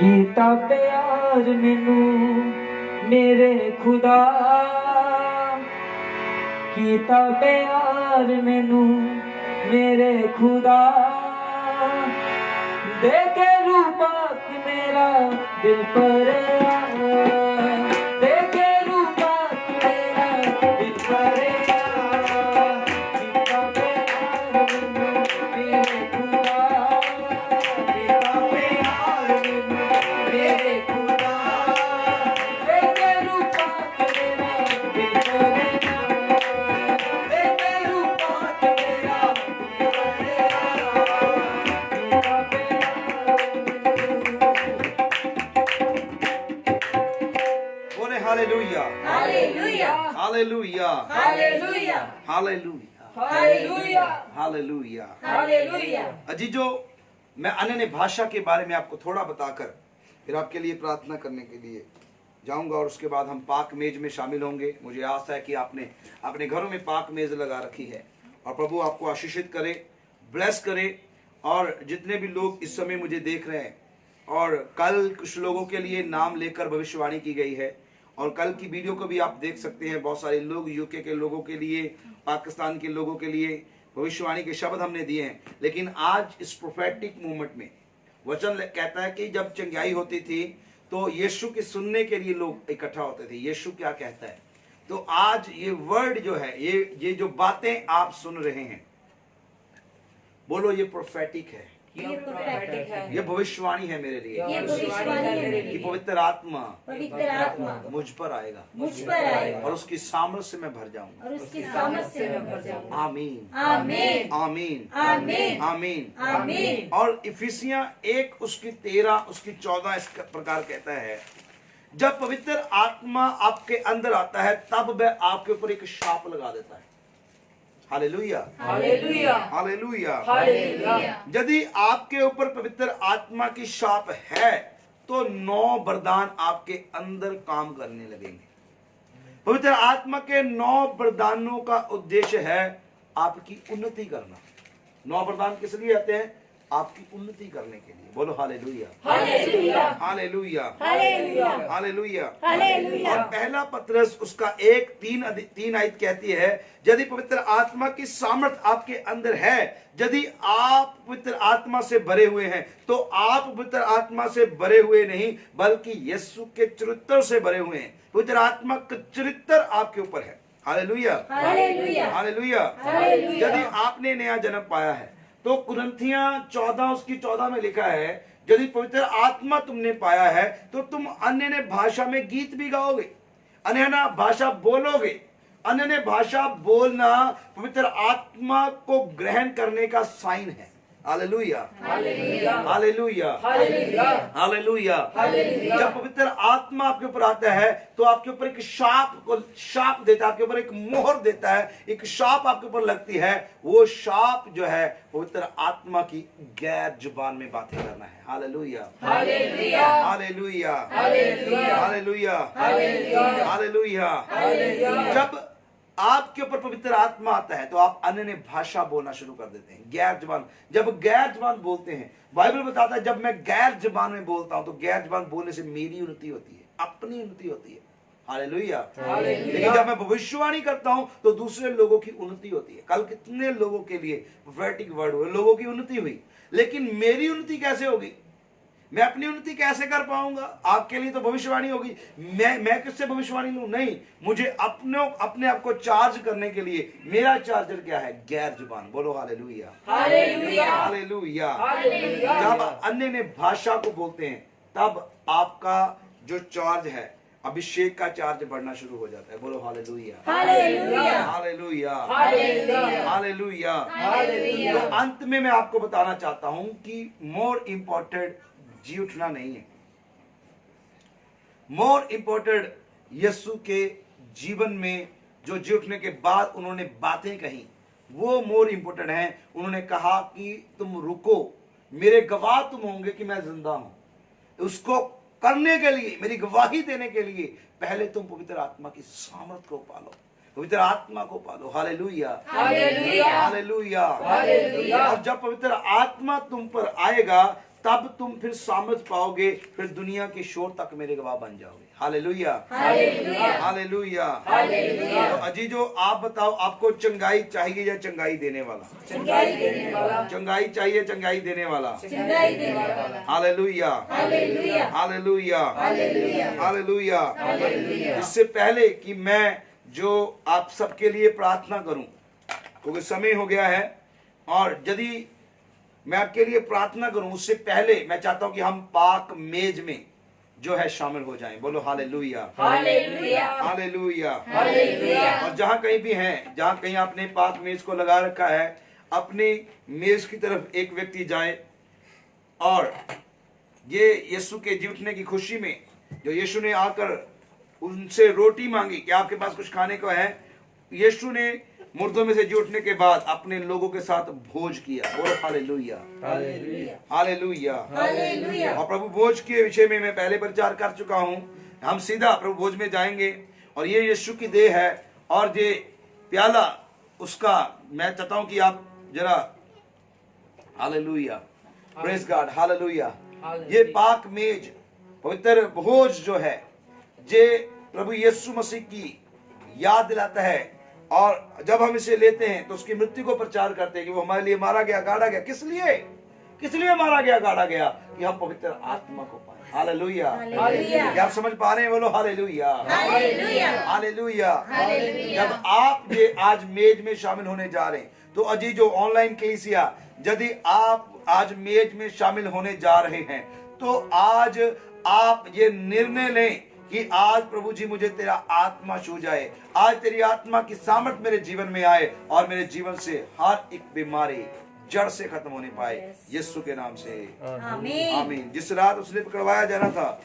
कीता प्यार मैनू मेरे खुदा, कीता प्यार मैनू मेरे खुदा, देखे रूपाक मेरा दिल परेया, देखे रूपाक मेरा दिल परेया। कीता प्यार मैनू मेरे खुदा, कीता प्यार मैनू मेरे खुदा, देखे रूपाक मेरा दिल परेया, देखे रूपाक मेरा दिल परेया। कीता बोले hallelujah, hallelujah, hallelujah, hallelujah, hallelujah, hallelujah, hallelujah. Hallelujah. अजीजो, मैं अन्य भाषा के बारे में आपको थोड़ा बताकर फिर आपके लिए प्रार्थना करने के लिए जाऊंगा, और उसके बाद हम पाक मेज में शामिल होंगे। मुझे आशा है कि आपने अपने घरों में पाक मेज लगा रखी है, और प्रभु आपको आशीषित करे, ब्लेस करे। और जितने भी लोग इस समय मुझे देख रहे हैं, और कल कुछ लोगों के लिए नाम लेकर भविष्यवाणी की गई है, और कल की वीडियो को भी आप देख सकते हैं। बहुत सारे लोग, यूके के लोगों के लिए, पाकिस्तान के लोगों के लिए भविष्यवाणी के शब्द हमने दिए हैं। लेकिन आज इस प्रोफेटिक मूवमेंट में वचन कहता है कि जब चंगाई होती थी तो यीशु के सुनने के लिए लोग इकट्ठा होते थे, यीशु क्या कहता है। तो आज ये वर्ड जो है, ये जो बातें आप सुन रहे हैं, बोलो ये प्रोफेटिक है, ये प्रोफेटिक है, ये भविष्यवाणी है मेरे लिए ये भविष्यवाणी है मेरे कि लिए। पवित्र आत्मा पवित्र आत्मा मुझ पर आएगा मुझ पर आएगा और उसकी सामर्थ से मैं भर जाऊंगा। और उसकी सामर्थ से मैं भर जाऊंगा। आमीन आमीन आमीन आमीन आमीन। आमीन। और इफिसियां 1 उसकी 13 उसकी 14 इस प्रकार कहता है, जब पवित्र आत्मा आपके अंदर आता है तब वह आपके ऊपर एक शाप लगा देता है। Hallelujah hallelujah hallelujah. हालेलुया। यदि आपके ऊपर पवित्र आत्मा की शाप है तो 9 वरदान आपके अंदर काम करने लगेंगे। पवित्र आत्मा के 9 वरदानों का उद्देश्य है आपकी उन्नति करना। 9 वरदान किस लिए आते हैं? आपकी उन्नति करने के लिए। बोलो hallelujah hallelujah hallelujah hallelujah hallelujah. Hallelujah. और पहला पत्रस उसका 1:3 आयत कहती है, यदि पवित्र आत्मा की सामर्थ आपके अंदर है, यदि आप पवित्र आत्मा से भरे हुए हैं, तो आप पवित्र आत्मा से भरे हुए नहीं बल्कि यीशु के चरित्र से भरे हुए हैं। पवित्र आत्मा का चरित्र आपके ऊपर है। Hallelujah hallelujah hallelujah. हालेलुया। यदि आपने नया जन्म पाया है तो कुरिन्थियां 14 उसकी 14 में लिखा है, यदि पवित्र आत्मा तुमने पाया है तो तुम अन्य भाषा में गीत भी गाओगे, अन्य भाषा बोलोगे। अन्य भाषा बोलना पवित्र आत्मा को ग्रहण करने का साइन है। Hallelujah hallelujah hallelujah hallelujah hallelujah. Hallelujah. जब पवित्र आत्मा आपके ऊपर आता है तो आपके ऊपर एक शाप देता है, आपके ऊपर एक मोहर देता है, एक शाप आपके ऊपर लगती है। वो शाप जो है पवित्र आत्मा की गैर जुबान में बातें करना है। Hallelujah hallelujah hallelujah hallelujah hallelujah hallelujah hallelujah. Hallelujah. जब आपके ऊपर पवित्र आत्मा आता है तो आप अन्य भाषा बोलना शुरू कर देते हैं, गैर जुबान। जब गैर जुबान बोलते हैं, बाइबल बताता है जब मैं गैर जुबान में बोलता हूं तो गैर जुबान बोलने से मेरी उन्नति होती है, अपनी उन्नति होती है। हालेलुया। हालेलुया। लेकिन जब मैं भविष्यवाणी करता हूं तो दूसरे लोगों की उन्नति होती है। कल कितने लोगों के लिए प्रोफेटिक वर्ड हुए, लोगों की उन्नति हुई, लेकिन मेरी उन्नति कैसे होगी? मैं अपनी उन्नति कैसे कर पाऊंगा? आपके लिए तो भविष्यवाणी होगी। मैं किससे भविष्यवाणी लूं? नहीं, मुझे अपने आप को चार्ज करने के लिए मेरा चार्जर क्या है? गैर जुबान। बोलो हालेलुया हालेलुया हालेलुया। हालेलुया। जब अन्य ने भाषा को बोलते हैं तब आपका जो चार्ज है, अभिषेक का चार्ज बढ़ना शुरू हो जाता है। बोलो hallelujah hallelujah hallelujah hallelujah hallelujah. Hallelujah. तो अंत में मैं आपको बताना चाहता हूं कि मोर इंपॉर्टेंट जी उठना नहीं है। मोर इंपॉर्टेंट यीशु के जीवन में जो जी उठने के बाद उन्होंने बातें कही वो मोर इंपॉर्टेंट है। उन्होंने कहा कि तुम रुको, मेरे गवाह तुम होंगे कि मैं जिंदा हूं। उसको करने के लिए, मेरी गवाही देने के लिए पहले तुम पवित्र आत्मा की सामर्थ को पालो, पवित्र आत्मा को पालो। Hallelujah hallelujah hallelujah hallelujah. और जब पवित्र आत्मा तुम पर आएगा तब तुम फिर सामर्थ पाओगे, फिर दुनिया के शोर तक मेरे गवाह बन जाओगे। Hallelujah hallelujah hallelujah. हालेलुया। तो अजीजो आप बताओ, आपको चंगाई चाहिए या चंगाई देने वाला? चंगाई देने वाला। चंगाई चाहिए, चंगाई देने वाला। चंगाई देने वाला। Hallelujah hallelujah hallelujah hallelujah hallelujah. Hallelujah. इससे पहले कि मैं जो आप सबके लिए प्रार्थना करूं, क्योंकि समय हो गया है, और यदि मैं आपके लिए प्रार्थना करूं उससे पहले मैं चाहता हूं कि हम पाक मेज में जो है शामिल हो जाएं। बोलो हालेलुया हालेलुया हालेलुया। हालेलुया। और जहां कहीं भी हैं, जहां कहीं आपने पाक मेज को लगा रखा है, अपने मेज की तरफ एक व्यक्ति जाए और ये यीशु के जी उठने की खुशी में जो यीशु ने आकर उनसे रोटी मांगी कि आपके पास कुछ खाने को है, यीशु ने मुर्दों में से जी उठने के बाद अपने लोगों के साथ भोज किया। बोलो हालेलुया हालेलुया हालेलुया। हालेलुया। और प्रभु भोज के विषय में मैं पहले प्रचार कर चुका हूं। हम सीधा प्रभु भोज में जाएंगे और ये यीशु की देह है और ये प्याला उसका, मैं चाहता हूं कि आप जरा हालेलुया प्रेज गॉड हालेलुया। ये पाक मेज पवित्र भोज जो है ये प्रभु यीशु मसीह की याद दिलाता है, और जब हम इसे लेते हैं तो उसकी मृत्यु को प्रचार करते हैं कि वो हमारे लिए मारा गया, गाड़ा गया। किस लिए मारा गया, गाड़ा गया? कि हम पवित्र आत्मा को पाए। Hallelujah hallelujah. क्या आप समझ पा रहे हैं? बोलो हालेलुया हालेलुया हालेलुया। हालेलुया। जब आप ये आज मेज में शामिल होने जा रहे हैं तो अजीजो ऑनलाइन कलीसिया, यदि आप आज मेज में शामिल होने जा रहे हैं तो आज आप ये निर्णय लें कि आज प्रभु जी मुझे तेरा आत्मा छू जाए, आज तेरी आत्मा की सामर्थ मेरे जीवन में आए और मेरे जीवन से हर एक बीमारी जड़ से खत्म होने पाए, यीशु के नाम से आमीन। आमीन। जिस रात उसने पकड़वाया जाना था,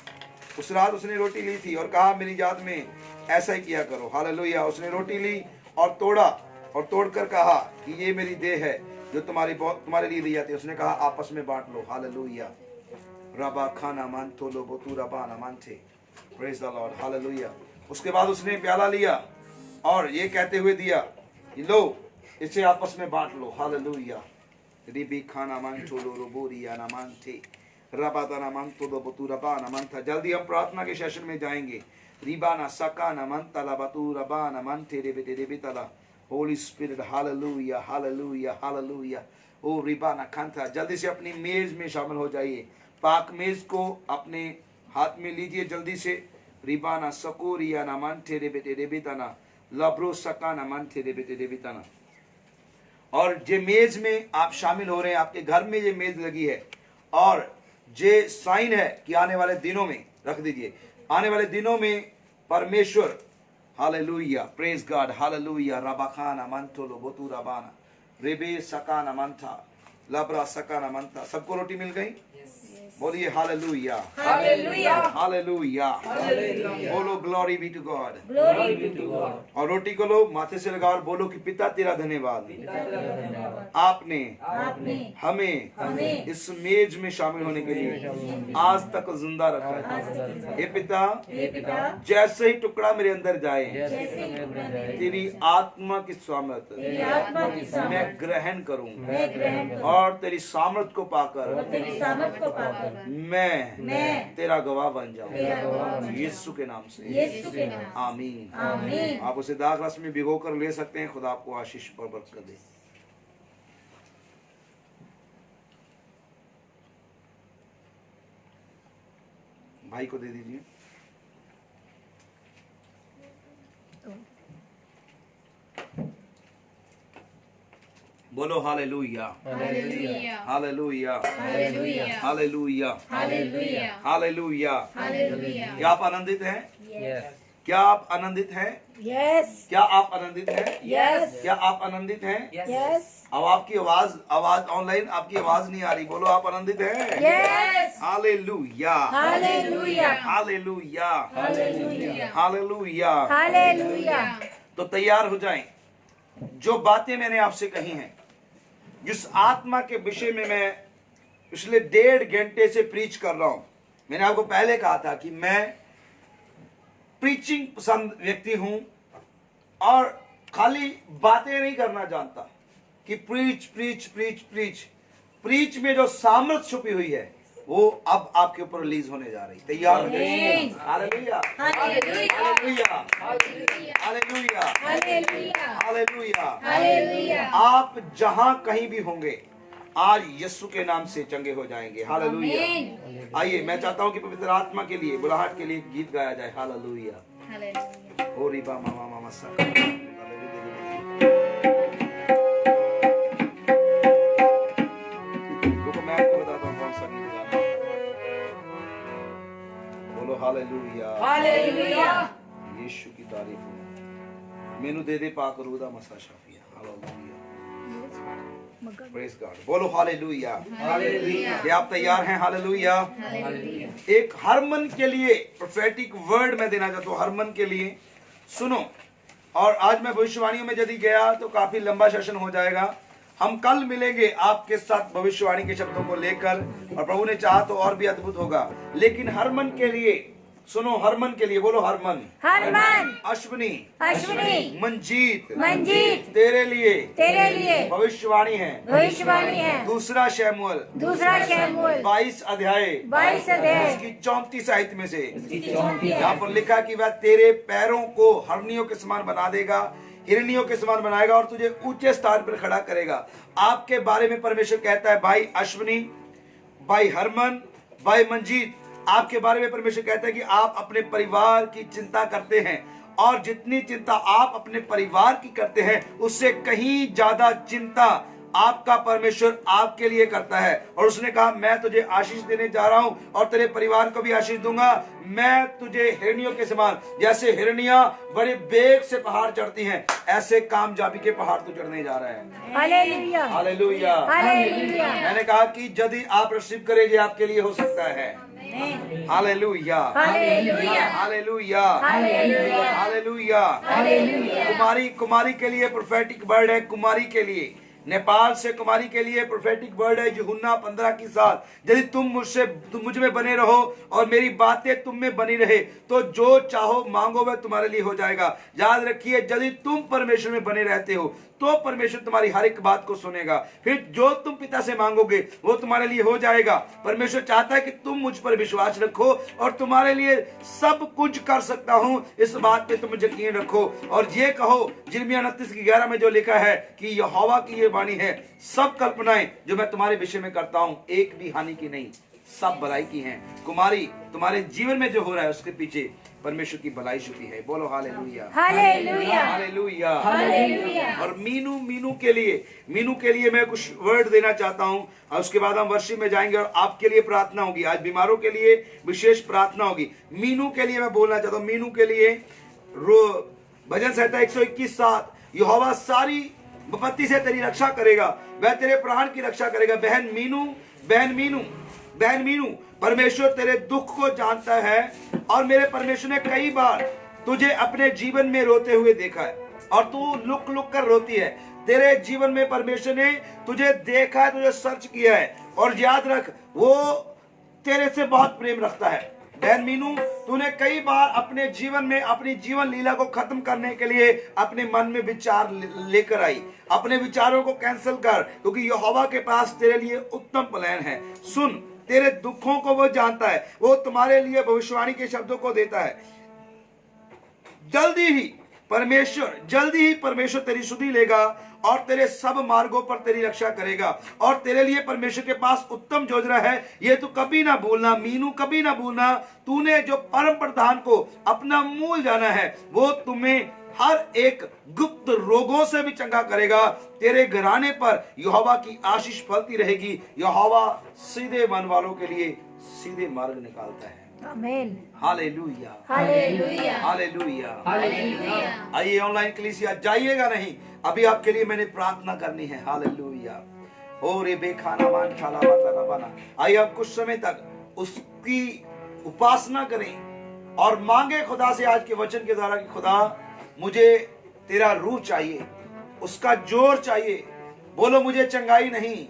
उस रात उसने रोटी ली थी और कहा मेरी याद में ऐसा ही किया करो। हालेलुया। उसने रोटी ली और तोड़ा और तोड़कर कहा कि ये मेरी देह है जो तुम्हारे लिए दी जाती है। उसने कहा आपस में बांट लो। हालेलुया। रबा खाना मान तो लो बोतू रबा ना मान थे। Praise the Lord. हालेलुया। उसके बाद उसने प्याला लिया और ये कहते हुए दिया कि लो इसे आपस में बांट लो। हालेलुया। रिबी खाना मान तो लो रोबोरिया ना मान थे। रबादाना मन तो दो बतू रबा न मन था। जल्दी हम प्रार्थना के सेशन में जाएंगे। रिबाना सका न मन तला बतू रबा न मन तेरे बेटे तला। Holy spirit hallelujah hallelujah hallelujah. ओ रिबाना खंथा, जल्दी से अपनी मेज में शामिल हो जाइए। पाक मेज को अपने हाथ में लीजिए जल्दी से। रिबाना सकोरिया न मन तेरे बेटे तना लब्रो सका न मन तेरे बेटे तना। और जे मेज में आप शामिल हो रहे हैं, आपके घर में ये मेज लगी है और जे साइन है कि आने वाले दिनों में रख दीजिए। आने वाले दिनों में परमेश्वर हालेलुया प्रेज गॉड हालेलुया रबाखाना मंथोलो बोतू रबाना रेबे सकाना मंथा लबरा सकाना मंथा। सबको रोटी मिल गई? बोलिए हालेलुया हालेलुया हालेलुया। बोलो glory be to God. Glory be to God. और रोटी को लो माथे से लगाओ और बोलो कि पिता तेरा धन्यवाद, आपने हमें इस मेज में शामिल होने के लिए आज तक जिंदा रखा है। हे पिता, जैसे ही टुकड़ा मेरे अंदर जाए तेरी आत्मा की सामर्थ मैं ग्रहण करूं और तेरी सामर्थ को पाकर मैं तेरा गवाह बन जाऊं यीशु के नाम से। आमीन। आप उसे दाग रस में भिगो कर ले सकते हैं। खुदा आपको आशीष पर बरकत दे। भाई को दे दीजिए। बोलो hallelujah Hallelujah. Hallelujah Hallelujah. Hallelujah Hallelujah. Hallelujah. Hallelujah. क्या आप आनंदित हैं? क्या आप आनंदित हैं? यस क्या आप आनंदित हैं? यस क्या आप आनंदित हैं? यस अब आपकी आवाज ऑनलाइन आपकी आवाज नहीं आ रही। बोलो आप आनंदित हैं? Yes hallelujah hallelujah hallelujah Hallelujah. Hallelujah. Hallelujah. तो तैयार हो जाएं। जो बातें मैंने आपसे कही हैं, जिस आत्मा के विषय में मैं पिछले 1.5 घंटे से प्रीच कर रहा हूं, मैंने आपको पहले कहा था कि मैं प्रीचिंग पसंद व्यक्ति हूं और खाली बातें नहीं करना जानता कि preach preach preach preach preach में जो सामर्थ छुपी हुई है वो अब आपके ऊपर रिलीज होने जा रही। तैयार हो जाइए। Hallelujah hallelujah hallelujah hallelujah hallelujah. आप जहां कहीं भी होंगे आज यीशु के नाम से चंगे हो जाएंगे। हालेलुया। आइए मैं चाहता हूं कि पवित्र आत्मा के लिए बुलाहट के लिए गीत गाया जाए। हालेलुया। Hallelujah. ओ रिबा मामा मामा सा। रुको मैं आपको बताता हूं कौन सा गीत गाना है। बोलो हालेलुया Hallelujah. यीशु की तारीफ हो। मेनू दे दे पाक रूह दा मसा शाफिया। Hallelujah praise God. बोलो हालेलुया हालेलुया। क्या आप तैयार हैं? हालेलुया। Hallelujah. एक हरमन के लिए प्रोफेटिक वर्ड मैं देना चाहता हूँ। हरमन के लिए सुनो। और आज मैं भविष्यवाणियों में यदि गया तो काफी लंबा सेशन हो जाएगा। हम कल मिलेंगे आपके साथ भविष्यवाणी के शब्दों को लेकर और प्रभु ने चाहा तो और भी अद्भुत होगा। लेकिन हरमन के लिए सुनो। हरमन के लिए बोलो हरमन। हरमन अश्विनी अश्विनी मंजीत मंजीत तेरे लिए भविष्यवाणी है। भविष्यवाणी है। दूसरा शमूएल 22 अध्याय 22 अध्याय इसकी 34 आयत में से यहाँ पर लिखा कि वह तेरे पैरों को हरनियों के समान बना देगा, हिरनियों के समान बनाएगा और तुझे ऊंचे स्थान पर खड़ा करेगा। आपके बारे में परमेश्वर कहता है भाई अश्विनी, भाई हरमन, भाई मंजीत, आपके बारे में परमेश्वर कहता है कि आप अपने परिवार की चिंता करते हैं और जितनी चिंता आप अपने परिवार की करते हैं उससे कहीं ज्यादा चिंता आपका परमेश्वर आपके लिए करता है। और उसने कहा मैं तुझे आशीष देने जा रहा हूं और तेरे परिवार को भी आशीष दूंगा। मैं तुझे हिरनियों के समान, जैसे हिरनियां बड़े बेग से पहाड़ चढ़ती हैं, ऐसे कामयाबी के पहाड़ तो चढ़ने जा रहा है। Hallelujah, hallelujah, hallelujah. मैंने कहा कि यदि आप रिसीव करेंगे आपके लिए हो सकता है। Hallelujah, hallelujah, hallelujah, hallelujah, hallelujah. कुमारी के लिए प्रोफेटिक वर्ड है। कुमारी के लिए, नेपाल से कुमारी के लिए प्रोफेटिक वर्ड है यूहन्ना 15 की 7। यदि तुम मुझ में बने रहो और मेरी बातें तुम में बनी रहे तो जो चाहो मांगो वह तुम्हारे लिए हो जाएगा। याद रखिए, यदि तुम परमेश्वर में बने रहते हो तो परमेश्वर तुम्हारी हर एक बात को सुनेगा। फिर जो तुम पिता से मांगोगे वो तुम्हारे लिए हो जाएगा। परमेश्वर चाहता है कि तुम मुझ पर विश्वास रखो और तुम्हारे लिए सब कुछ कर सकता हूं, इस बात पे तुम यकीन रखो। और ये कहो, यिर्मयाह 29:11 में जो लिखा है कि यहोवा की ये वाणी है, सब कल्पनाएं जो मैं तुम्हारे विषय में करता हूं एक भी हानि की नहीं, सब भलाई की हैं। कुमारी, तुम्हारे जीवन में जो हो रहा है उसके पीछे परमेश्वर की भलाई छुपी है। बोलो हालेलुया, हालेलुया, हालेलुया, हालेलुया। और मीनू के लिए मैं कुछ वर्ड देना चाहता हूं और उसके बाद हम वर्षी में जाएंगे और आपके लिए प्रार्थना होगी। आज बीमारों के लिए विशेष प्रार्थना होगी। मीनू के लिए मैं बोलना चाहता हूं। मीनू के लिए भजन संहिता 121:7, यहोवा सारी विपत्ति से तेरी रक्षा करेगा, वह तेरे प्राण की रक्षा करेगा। बहन मीनू, परमेश्वर तेरे दुख को जानता है और मेरे परमेश्वर ने कई बार तुझे अपने जीवन में रोते हुए देखा है और तू लुक लुक कर रोती है। तेरे जीवन में परमेश्वर ने तुझे देखा है, तुझे सर्च किया है और याद रख, वो तेरे से बहुत प्रेम रखता है। बहन मीनू, तूने कई बार अपने जीवन में अपनी जीवन लीला को खत्म करने के लिए अपने मन में विचार लेकर आई। अपने विचारों को कैंसिल कर, क्योंकि यहोवा के पास तेरे लिए उत्तम प्लान है। सुन, तेरे दुखों को वो जानता है, वो तुम्हारे लिए भविष्यवाणी के शब्दों को देता है। जल्दी ही परमेश्वर तेरी सुधि लेगा और तेरे सब मार्गों पर तेरी रक्षा करेगा और तेरे लिए परमेश्वर के पास उत्तम योजना है। ये तू कभी ना भूलना मीनू, कभी ना भूलना। तूने जो परम प्रधान को अपना मूल जाना है वो तुम्हें हर एक गुप्त रोगों से भी चंगा करेगा। तेरे घराने पर यहोवा की आशीष फलती रहेगी। यहोवा सीधे मन वालों के लिए सीधे मार्ग निकालता है। आमीन, हालेलुया, हालेलुया, हालेलुया, हालेलुया। आइए ऑनलाइन कलीसिया, जाइएगा नहीं, अभी आपके लिए मैंने प्रार्थना करनी है। हालेलुया। ओ रे बेखाना मान खाला बाता बना। आइए अब कुछ समय तक उसकी उपासना करें और मांगे खुदा से आज के वचन के द्वारा कि खुदा मुझे तेरा रूह चाहिए, उसका जोर चाहिए। बोलो मुझे चंगाई नहीं,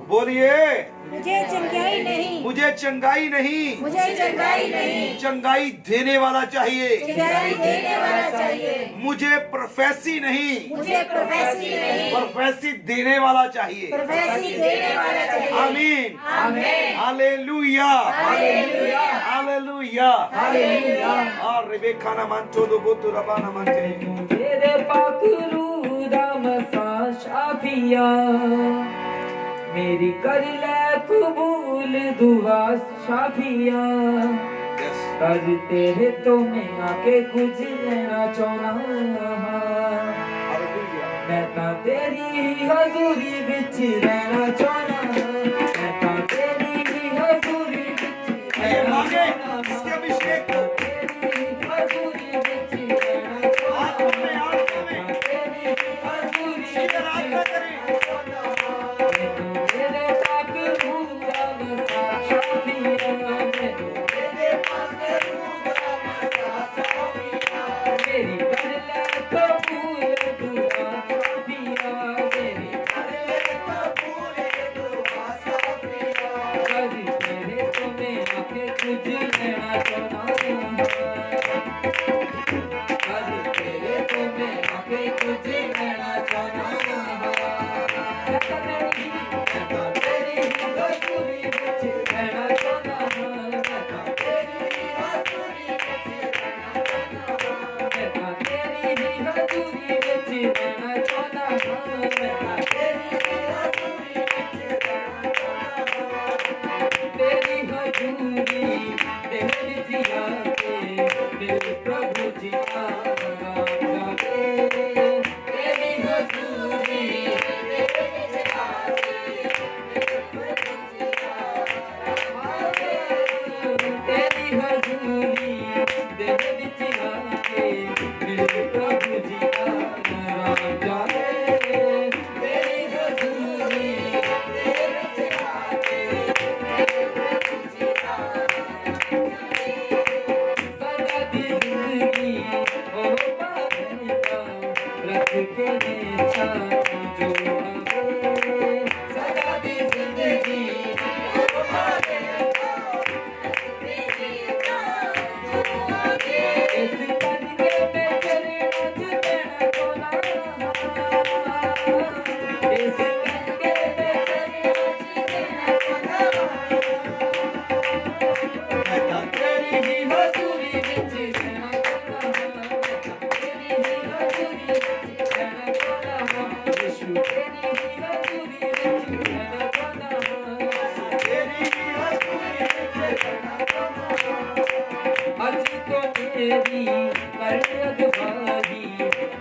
बोलिए मुझे चंगाई नहीं, मुझे चंगाई नहीं, मुझे चंगाई नहीं, चंगाई देने वाला चाहिए। चंगाई देने वाला चाहिए। मुझे प्रोफेसी नहीं, मुझे प्रोफेसी नहीं, प्रोफेसी देने वाला चाहिए। प्रोफेसी देने वाला चाहिए। आमीन, आमीन, हालेलुया, हालेलुया, हालेलुया, हालेलुया। और रेबेका ना मानतो दो बोतु रबा ना मानते। तेरे पाक रूह दा मसा शाफिया, मेरी कर ले कबूल दुआ शाफिया। यस, कर तेरे तो मैं आके कुछ लेना चाहना, हालेलुया। मैं ता तेरी हजूरी विच रहना चाहना, मैं ता तेरी हजूरी विच आइए रहना मांगे चाहना, इसके अभिषेक को। तेरी हजूरी विच रहना चाहना, आत्मा में, आत्मा में तेरी हजूरी इसकी विच आराधना करें। तेरे पाक रूह दा मसा शाफिया, तेरे पाक रूह दा मसा शाफिया, मेरी कर ले कबूल दुआ शाफिया, मेरी कर ले कबूल दुआ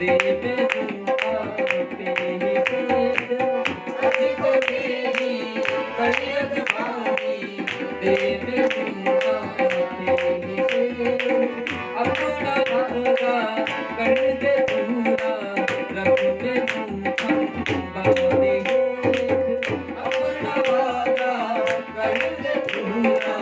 दे मैनू आपे ही सेध अज तो तेरी बड़ी अगवानी दे मैनू आपे ही सेध अपना वादा कर दे पूरा रब मैनू बाने हेठ अपना वादा कर दे पूरा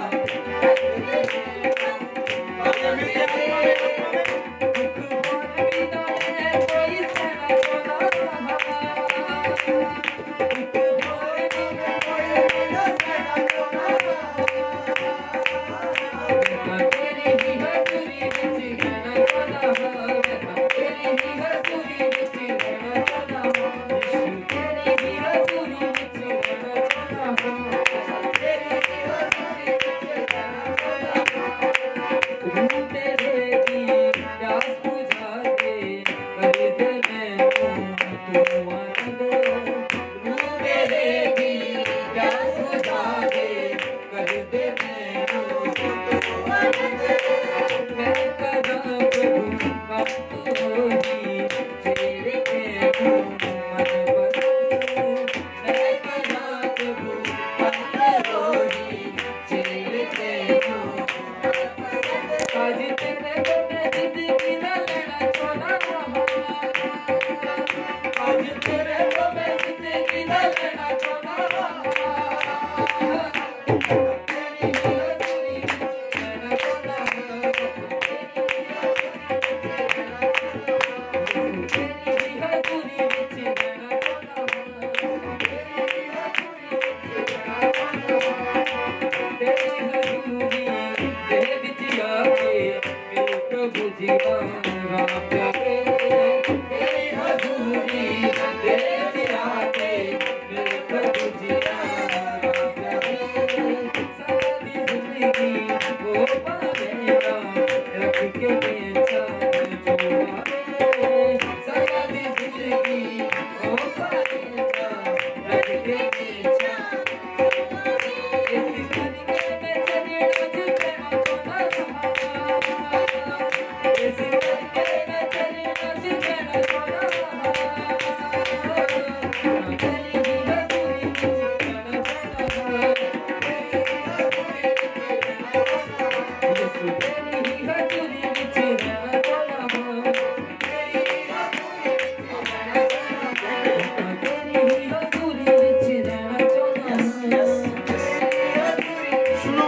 सुनो,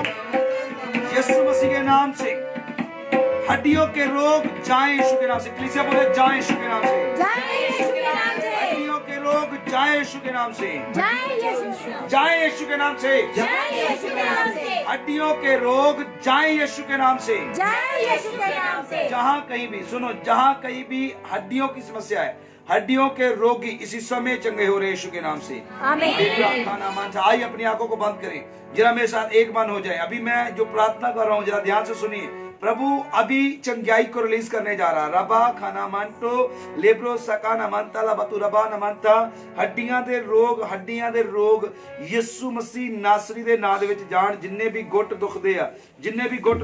यीशु मसीह के नाम से हड्डियों के रोग जाएं यीशु के नाम से। कलीसिया बोले जाएं यीशु के नाम से। जय यीशु के नाम से, हड्डियों के रोग जाएं यीशु के नाम से। जय यीशु के नाम से, जाएं यीशु के नाम से। जय यीशु के नाम से, हड्डियों के रोग जाएं यीशु के नाम से। जय यीशु के नाम से। जहां कहीं भी सुनो, जहां कहीं भी हड्डियों की समस्या है, हड्डियों के रोगी इसी समय चंगे हो रहे यीशु के नाम से। आमीन। खाना मान से आइए अपनी आंखों को बंद करें, जरा मेरे साथ एक मन हो जाए। अभी मैं जो प्रार्थना कर रहा हूँ जरा ध्यान से सुनिए। प्रभु अभी चंगाई को रिलीज करने जा रहा। रबा खाना मानटो लेब्रो सकाना मानता ला बतु रबा न मानता हड्डियां दे रोग यीशु मसीह नासरी दे नाम दे विच जान। जिन्ने भी गुट दुखदे आ, जिन्ने भी गुट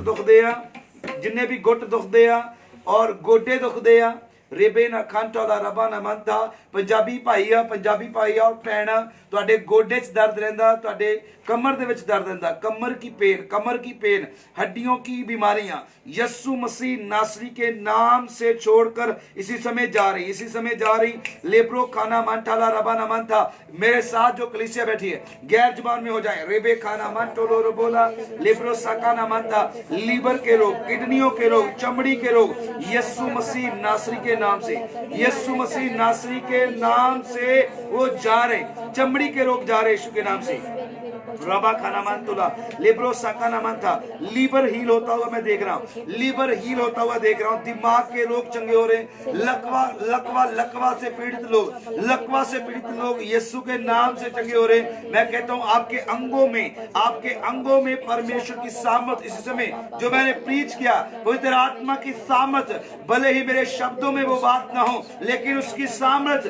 दुखदे आ और गोडे दुखदे आ, रेबे ना खांटा ला रबा ना मानता पंजाबी भाई और भैन ਤੁਹਾਡੇ गोडे च दर्द रहंदा, ਤੁਹਾਡੇ कमर दे विच दर्द रहंदा, कमर की पेन, हड्डियों की बीमारियां यीशु मसीह नासरी के नाम से छोड़कर इसी समय जा रही। लेब्रो खाना मांटाला रबा ना मानता, मेरे साथ जो कलीसिया बैठी है गैर जुबान में हो जाए। रेबे खाना मांटोलो रोबोला लेब्रो साकाना मानता, लीवर के रोग, किडनियों के रोग, चमड़ी के रोग यीशु मसीह नासरी के नाम से, यीशु मसीह नासरी के नाम से वो जा रहे। चमड़ी के रोग जा रहे यीशु के नाम से। रबा खाना मानतुला लेब्रो साकाना मानता, लीवर हील होता हुआ मैं देख रहा हूँ, दिमाग के रोग चंगे हो रहे। लकवा से पीड़ित लोग यीशु के नाम से चंगे हो रहे। मैं कहता हूँ आपके अंगों में परमेश्वर की सामर्थ इस समय जो मैंने प्रीच किया, पवित्र आत्मा की सामर्थ, भले ही मेरे शब्दों में वो बात ना हो लेकिन उसकी सामर्थ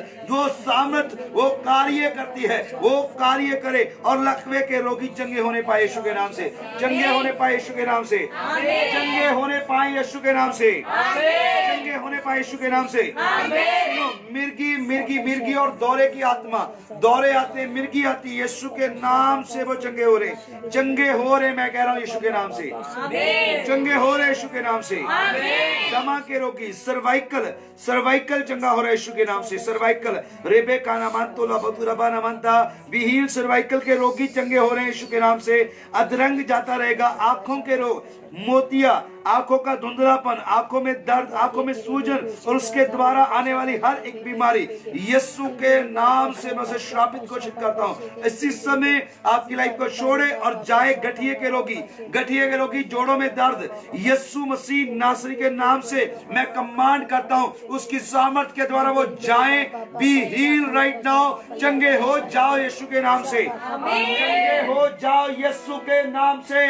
वो कार्य करती है, वो कार्य करे और लकवे के रोगी चंगे होने पाए यीशु के नाम से, चंगे होने पाए यीशु के नाम से, चंगे होने पाए यीशु के नाम से, चंगे होने पाए यीशु के नाम से। सुनो, मिर्गी मिर्गी मिर्गी और दौरे की आत्मा, दौरे आते, मिर्गी आती, यीशु के नाम से वो चंगे हो रहे, चंगे हो रहे, मैं कह रहा हूँ यीशु के नाम से, चंगे हो रहे यीशु के नाम से। दमा के रोगी, सर्वाइकल, सर्वाइकल चंगा हो रहा है यीशु के नाम से, सर्वाइकल, रेबेका नामांतो लाबतुरबा नामांता, विहीन सर्वाइकल के रोगी चंगे हो रहे हैं यीशु के नाम से। अधरंग जाता रहेगा, आंखों के रोग, मोतिया, आंखों का धुंधलापन, आंखों में दर्द, आंखों में सूजन और उसके द्वारा आने वाली हर एक बीमारी यीशु के नाम से मैं उसे श्रापित घोषित करता हूँ। इसी समय आपकी लाइफ को छोड़े और जाए गठिए के रोगी, गठिए के रोगी, जोड़ों में दर्द, यीशु मसीह नासरी के नाम से मैं कमांड करता हूँ, उसकी सामर्थ के द्वारा वो जाए। बी हील राइट नाउ, चंगे हो जाओ यीशु के नाम से, चंगे हो जाओ यीशु के नाम से,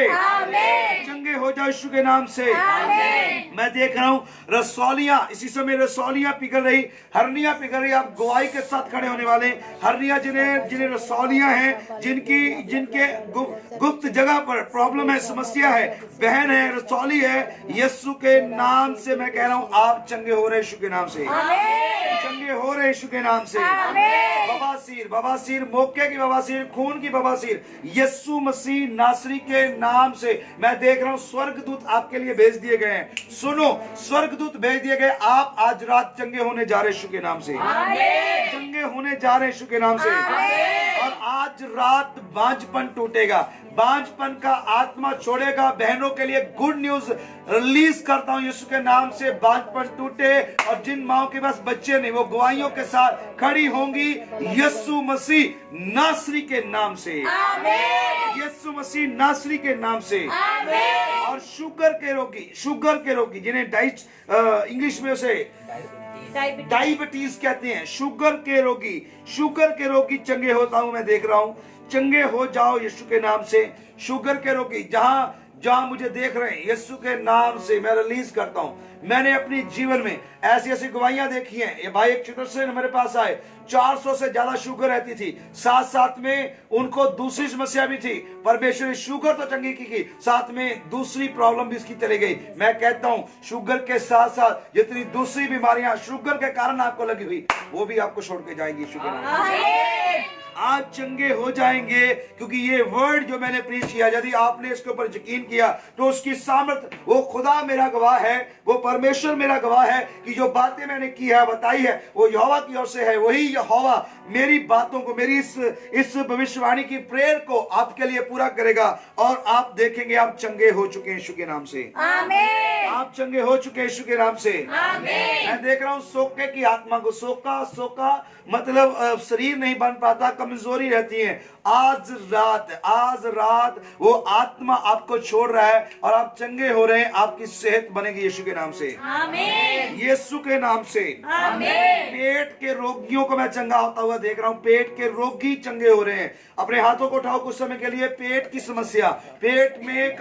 चंगे हो जाओ यीशु के नाम से। मैं देख रहा हूँ रसौलियां, इसी समय रसौलियां पिघल रही, हरनियां पिघल रही। आप गवाही के साथ खड़े होने वाले, हरनियां जिन्हें जिन्हें रसौलियां हैं, जिनके गुप्त जगह पर प्रॉब्लम है, समस्या है, बहन है, रसौली है, यीशु के नाम से मैं कह रहा हूँ आप चंगे हो रहे यीशु के नाम से, चंगे हो रहे यीशु के नाम से। बवासीर, बवासीर, मौके की बवासीर, खून की बवासीर, यीशु मसीह नासरी के नाम से मैं देख रहा हूँ स्वर्गदूत आपके लिए भेज दिए गए हैं। सुनो, स्वर्गदूत भेज दिए गए, आप आज रात चंगे होने जा रहे यीशु के नाम से, चंगे होने जा रहे यीशु के नाम से। और आज रात बांझपन टूटेगा, बांझपन का आत्मा छोड़ेगा। बहनों के लिए गुड न्यूज रिलीज करता हूं यीशु के नाम से, बांझपन टूटे और जिन माओं के पास बच्चे नहीं वो गवाहियों के साथ खड़ी होंगी यीशु मसीह नासरी के नाम से, यीशु मसीह नासरी के नाम से। और शुगर के रोगी, शुगर के रोगी जिन्हें इंग्लिश में उसे डायबिटीज कहते हैं, शुगर के रोगी चंगे होता हूं मैं देख रहा हूं, चंगे हो जाओ यीशु के नाम से। शुगर के रोगी जहां मुझे देख रहे हैं यीशु के नाम से मैं रिलीज करता हूं। मैंने अपनी जीवन में ऐसी ऐसी गवाहियां देखी हैं। ये भाई एक चित्र से मेरे पास आए, 400 से ज्यादा शुगर रहती थी, साथ साथ में उनको दूसरी समस्या भी थी। परमेश्वर ने शुगर तो चंगी की, साथ में दूसरी प्रॉब्लम भी इसकी चली गई। मैं कहता हूं शुगर के साथ साथ जितनी दूसरी बीमारियां शुगर के कारण आपको लगी हुई वो भी आपको छोड़ के जाएंगी शुगर। आज चंगे हो जाएंगे, क्योंकि ये वर्ड जो मैंने प्रीच किया, यदि आपने इसके ऊपर यकीन किया तो उसकी सामर्थ, वो खुदा मेरा गवाह है, वो परमेश्वर मेरा गवाह है कि जो बातें मैंने की है, बताई है, वो यहोवा की ओर से है। वही यहोवा मेरी बातों को, मेरी इस भविष्यवाणी की प्रेयर को आपके लिए पूरा करेगा और आप देखेंगे आप चंगे हो चुके हैं यीशु के नाम से। आमीन। आप चंगे हो चुके हैं यीशु के नाम से। आमीन। मैं देख रहा हूं सोके की आत्मा को, सोका मतलब शरीर नहीं बन पाता, कमजोरी रहती है। आज रात वो आत्मा आपको छोड़ रहा है और आप चंगे हो रहे हैं। आपकी सेहत बनेगी यीशु के नाम से, आमीन। यीशु के नाम से, आमीन। पेट के रोगियों को मैं चंगा होता हुआ देख रहा हूं, पेट के रोगी चंगे हो रहे हैं। अपने हाथों को उठाओ कुछ समय के लिए। पेट की समस्या, पेट में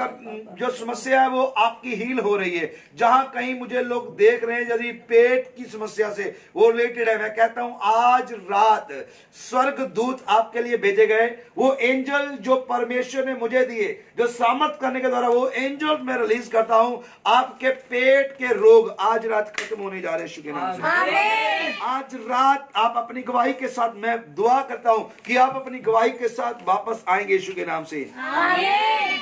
जो समस्या है वो आपकी हील हो रही है। जहां कहीं मुझे लोग देख रहे हैं यदि पेट की समस्या से वो रिलेटेड है, मैं कहता हूं आज रात स्वर्गदूत आपके लिए भेजे गए। वो एंजल जो परमेश्वर ने मुझे दिए, जो सामर्थ करने के द्वारा, वो एंजल मैं रिलीज करता हूं। आपके पेट के रोग आज रात खत्म होने जा रहे हैं यीशु के नाम से। आज रात आप अपनी गवाही के साथ, मैं दुआ करता हूं कि आप अपनी गवाही के साथ वापस आएंगे यीशु के नाम से।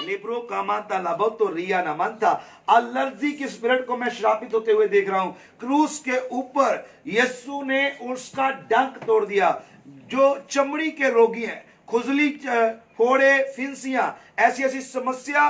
लिब्रो का मानता लाभो तो रिया ना मानता। एलर्जी की स्पिरिट को मैं श्रापित होते हुए देख रहा हूं। क्रूस के ऊपर यीशु ने उसका डंक तोड़ दिया। जो चमड़ी के रोगी हैं, खुजली, फोड़े, फिंसियां, ऐसी समस्या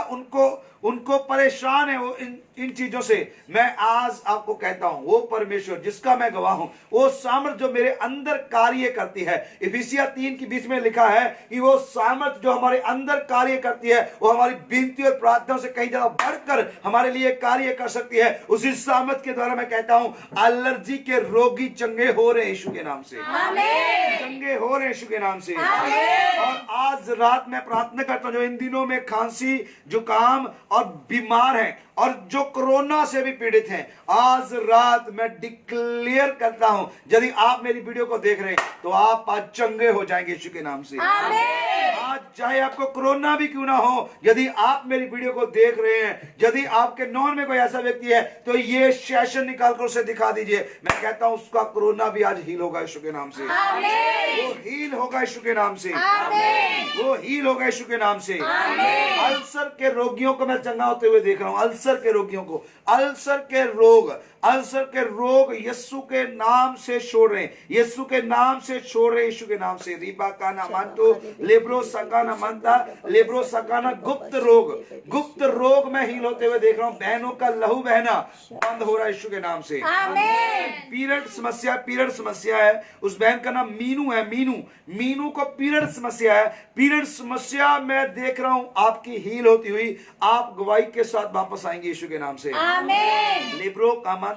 उनको परेशान है वो इन चीजों से, मैं आज आपको कहता हूं वो परमेश्वर जिसका मैं गवाह हूं, वो सामर्थ जो मेरे अंदर कार्य करती है। इफिसिया 3 के बीच में लिखा है कि वो सामर्थ जो हमारे अंदर कार्य करती है वो हमारी विनती और प्रार्थनाओं से कहीं ज्यादा बढ़कर हमारे लिए कार्य कर सकती है। उसी सामर्थ के द्वारा मैं कहता हूं एलर्जी के रोगी चंगे हो रहे हैं यीशु के नाम से, चंगे हो रहे हैं यीशु के नाम से। और आज रात रात मैं प्रार्थना करता हूं जो इन दिनों में खांसी जुकाम और बीमार हैं और जो कोरोना से भी पीड़ित हैं, आज रात मैं डिक्लेयर करता हूं, यदि आप मेरी वीडियो को देख रहे हैं तो आप आज चंगे हो जाएंगे यीशु के नाम से। आज चाहे आपको कोरोना भी क्यों ना हो, यदि आप मेरी वीडियो को देख रहे हैं, यदि आपके नॉन में कोई ऐसा व्यक्ति है तो ये सेशन निकालकर उसे दिखा दीजिए। मैं कहता हूं उसका कोरोना भी आज हील होगा यीशु के नाम से। वो हील होगा यीशु के नाम से। वो हील होगा यीशु के नाम से। अल्सर के रोगियों को मैं चंगा होते हुए देख रहा हूं। अल्सर के रोगियों को, अल्सर के रोग यीशु के नाम से छोड़ रहे हैं, यीशु के नाम से छोड़ रहे, यीशु के नाम से। रीबा का ना मानतो लेब्रो सकाना मानता लेब्रो सकाना गुप्त रोग में हील होते हुए देख रहा हूं। बहनों का लहू बहना बंद हो रहा है यीशु के नाम से। पीरियड समस्या है, उस बहन का नाम मीनू है। मीनू को पीरियड समस्या है। पीरियड समस्या मैं देख रहा हूं आपकी हील होती हुई, आप गवाही के साथ वापस आएंगे यीशु के नाम से। लिब्रो का मानता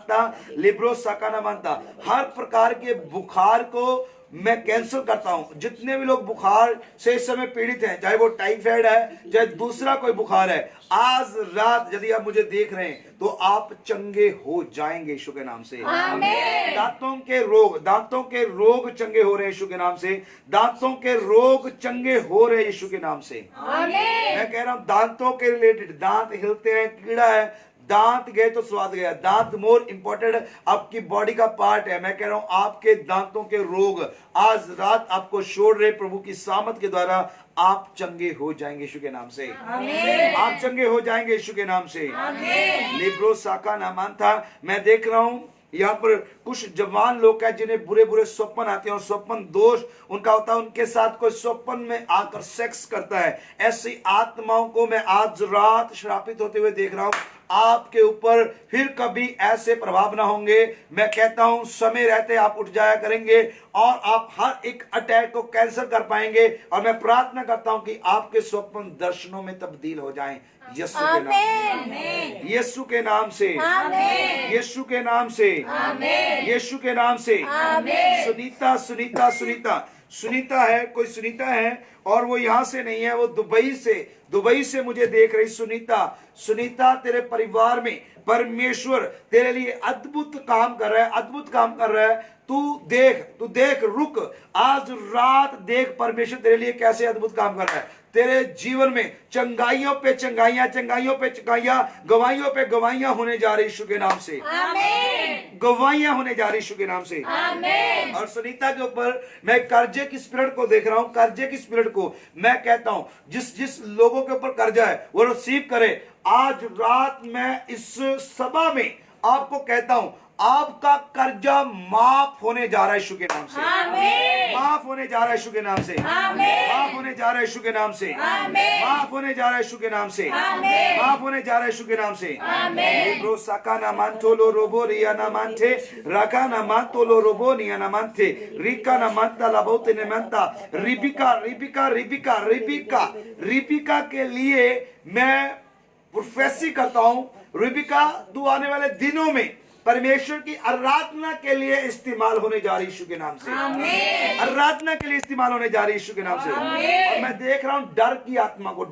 लिब्रो सकाना मानता। हर प्रकार के बुखार को मैं कैंसिल करता हूं। जितने भी लोग बुखार से इस समय पीड़ित हैं, चाहे वो टाइफाइड है चाहे दूसरा कोई बुखार है, आज रात यदि आप मुझे देख रहे हैं तो आप चंगे हो जाएंगे यीशु के नाम से। दांतों के रोग चंगे हो रहे हैं यीशु के नाम से। दांतों के रोग चंगे हो रहे हैं यीशु के नाम से। मैं कह रहा हूं दांतों के रिलेटेड, दांत हिलते हैं, कीड़ा है, दांत गए तो स्वाद गया। दांत मोर इंपॉर्टेंट आपकी बॉडी का पार्ट है। मैं कह रहा हूं आपके दांतों के रोग आज रात आपको छोड़ रहे, प्रभु की सामत के द्वारा आप चंगे हो जाएंगे यीशु के नाम से। आप चंगे हो जाएंगे यीशु के नाम से। लिब्रो साका नामान था। मैं देख रहा हूं यहाँ पर कुछ जवान लोग हैं जिन्हें बुरे बुरे स्वप्न आते हैं और स्वप्न दोष उनका होता है, उनके साथ कोई स्वप्न में आकर सेक्स करता है। ऐसी आत्माओं को मैं आज रात श्रापित होते हुए देख रहा हूं। आपके ऊपर फिर कभी ऐसे प्रभाव ना होंगे। मैं कहता हूं समय रहते आप उठ जाया करेंगे और आप हर एक अटैक को कैंसिल कर पाएंगे। और मैं प्रार्थना करता हूं कि आपके स्वप्न दर्शनों में तब्दील हो जाएं यीशु के नाम से। यीशु के नाम से, यीशु के नाम से, यीशु के नाम से। सुनीता है, कोई सुनीता है और वो यहां से नहीं है, वो दुबई से मुझे देख रही। सुनीता तेरे परिवार में परमेश्वर तेरे लिए अद्भुत काम कर रहा है। तू देख रुक, आज रात देख परमेश्वर तेरे लिए कैसे अद्भुत काम कर रहा है। तेरे जीवन में चंगाइयों पे चंगाइयां, गवाहियों पे गवाहियां होने जा रही यीशु के नाम से। गवाहियां होने जा रही यीशु के नाम से। और सुनीता के ऊपर मैं कर्जे की स्पिरिट को देख रहा हूं। कर्जे की स्पिरिट को मैं कहता हूं जिस लोगों के ऊपर कर्जा है वो रिसीव करे। आज रात मैं इस सभा में आपको कहता हूं आपका कर्जा माफ होने जा रहा है यीशु के नाम से। माफ होने जा रहा है यीशु के नाम से। माफ होने जा रहा है यीशु के नाम से। माफ होने जा रहा है यीशु के नाम से। माफ होने जा रहा है यीशु के नाम से। Libre सकाना मांतोलो robo Riyana मांते रकाना मांतोलो robo Niyana मांते रिकाना मांता लाबोते ने मांता। रिबिका के लिए मैं प्रोफेसी करता हूं। रिबिका तू आने वाले दिनों में परमेश्वर की आराधना के लिए इस्तेमाल होने जा रही यीशु के नाम से। आराधना के लिए इस्तेमाल होने जा रही यीशु के नाम से। और मैं देख रहा हूं डर की आत्मा को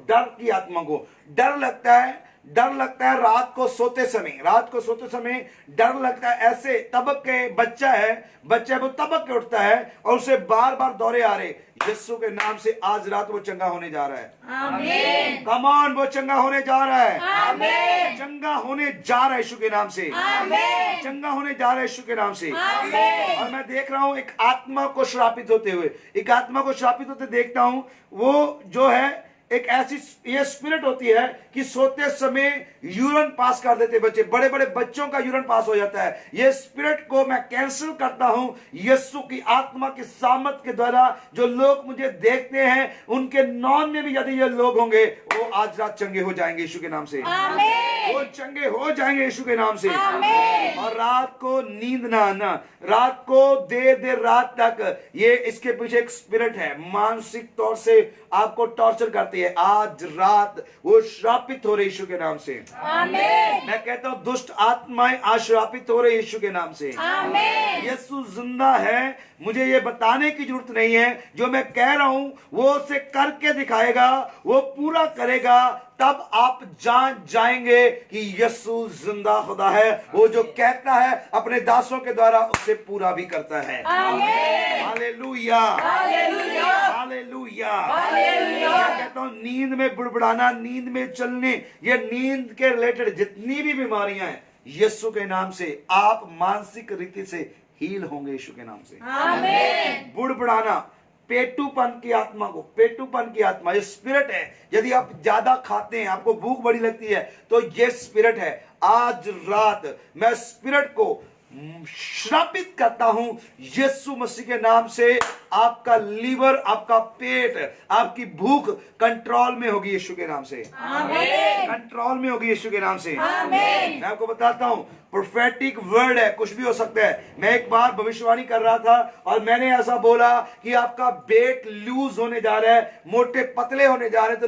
डर लगता है रात को सोते समय डर लगता है। ऐसे तबक के बच्चा वो तबक के उठता है और उसे बार बार दौरे आ रहे। यीशु के नाम से आज रात वो चंगा होने जा रहा है। कम ऑन, वो चंगा होने जा रहा है। चंगा होने जा रहा है यीशु के नाम से। चंगा होने जा रहा है यीशु के नाम से। और मैं देख रहा हूं एक आत्मा को श्रापित होते देखता हूं। वो जो है एक ऐसी ये स्पिरिट होती है कि सोते समय यूरिन पास कर देते बच्चे, बड़े बड़े बच्चों का यूरिन पास हो जाता है। ये स्पिरिट को मैं कैंसिल करता हूं यीशु की आत्मा की सामर्थ के द्वारा। जो लोग मुझे देखते हैं उनके नॉन में भी यदि ये लोग होंगे वो आज रात चंगे हो जाएंगे यीशु के नाम से। वो चंगे हो जाएंगे यीशु के नाम से। और रात को नींद ना आना, रात को देर रात तक, ये इसके पीछे एक स्पिरिट है, मानसिक तौर से आपको टॉर्चर करती रही है, आज रात वो श्रापित हो रही यीशु के नाम से। आमीन मैं कहता हूँ दुष्ट आत्माएं आज श्रापित हो रही यीशु के नाम से। आमीन यीशु जिंदा है, मुझे ये बताने की जरूरत नहीं है, जो मैं कह रहा हूं वो उसे करके दिखाएगा, वो पूरा करेगा, तब आप जान जाएंगे कि यीशु जिंदा खुदा है। वो जो कहता है अपने दासों के द्वारा उसे पूरा भी करता है। आमीन हालेलुया, हालेलुया, हालेलुया। हालेलुया। मैं कहता हूं नींद में बुड़बुड़ाना, नींद में चलने, ये नींद के रिलेटेड जितनी भी बीमारियां हैं, यीशु के नाम से आप मानसिक रीति से हील होंगे यीशु के नाम से। आमीन बुड़बुड़ाना, पेटूपन की आत्मा को, पेटूपन की आत्मा ये स्पिरिट है। यदि आप ज्यादा खाते हैं, आपको भूख बड़ी लगती है, तो ये स्पिरिट है। आज रात मैं स्पिरिट को श्रापित करता हूं यीशु मसीह के नाम से। आपका लीवर, आपका पेट, आपकी भूख कंट्रोल में होगी यीशु के नाम से। आमीन कंट्रोल में होगी यीशु के नाम से। आमीन मैं आपको बताता हूं, प्रोफेटिक वर्ड है, कुछ भी हो सकता है। मैं एक बार भविष्यवाणी कर रहा था और मैंने ऐसा बोला कि आपका वेट लूज होने जा रहा है, मोटे पतले होने जा रहे हैं। तो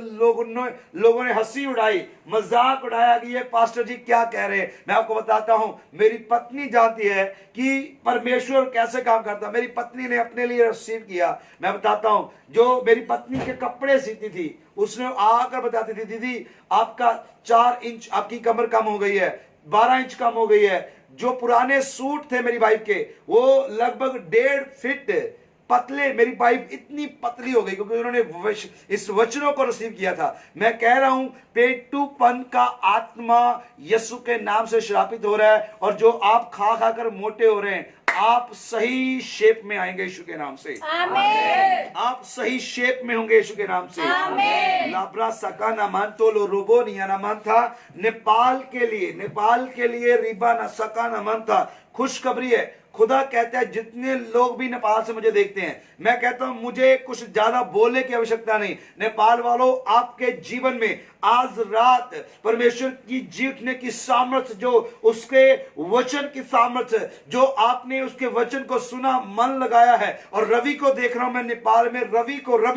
लोगों ने हंसी उड़ाई, मजाक उड़ाया कि ये पास्टर जी क्या कह रहे हैं। मैं आपको बताता हूं, मेरी पत्नी जानती है कि परमेश्वर कैसे काम करता है। मेरी पत्नी ने अपने लिए रिसीव किया। मैं बताता हूं, जो मेरी पत्नी के कपड़े सीती थी, उसने आकर बताती थी, दीदी आपका 4 इंच आपकी कमर कम हो गई है, 12 इंच कम हो गई है। जो पुराने सूट थे मेरी वाइफ के, वो लगभग 1.5 फीट पतले, मेरी वाइफ इतनी पतली हो गई क्योंकि उन्होंने इस वचनों को रिसीव किया था। मैं कह रहा हूं, पेटूपन का आत्मा यीशु के नाम से श्रापित हो रहा है। और जो आप खा खाकर मोटे हो रहे हैं, आप सही शेप में आएंगे यीशु के नाम से। आमीन आप सही शेप में होंगे यीशु के नाम से। आमीन लाब्रा सका ना मानतो लो रोबो निया ना मान था। नेपाल के लिए रिबा ना सका ना मान था। खुशखबरी है, खुदा कहता है जितने लोग भी नेपाल से मुझे देखते हैं, मैं कहता हूं मुझे कुछ ज्यादा बोलने की आवश्यकता नहीं। नेपाल वालों, आपके जीवन में आज रात परमेश्वर की जीतने की सामर्थ्य, जो उसके वचन की सामर्थ्य, जो आपने उसके वचन को सुना, मन लगाया है। और रवि को देख रहा हूं मैं नेपाल में, रवि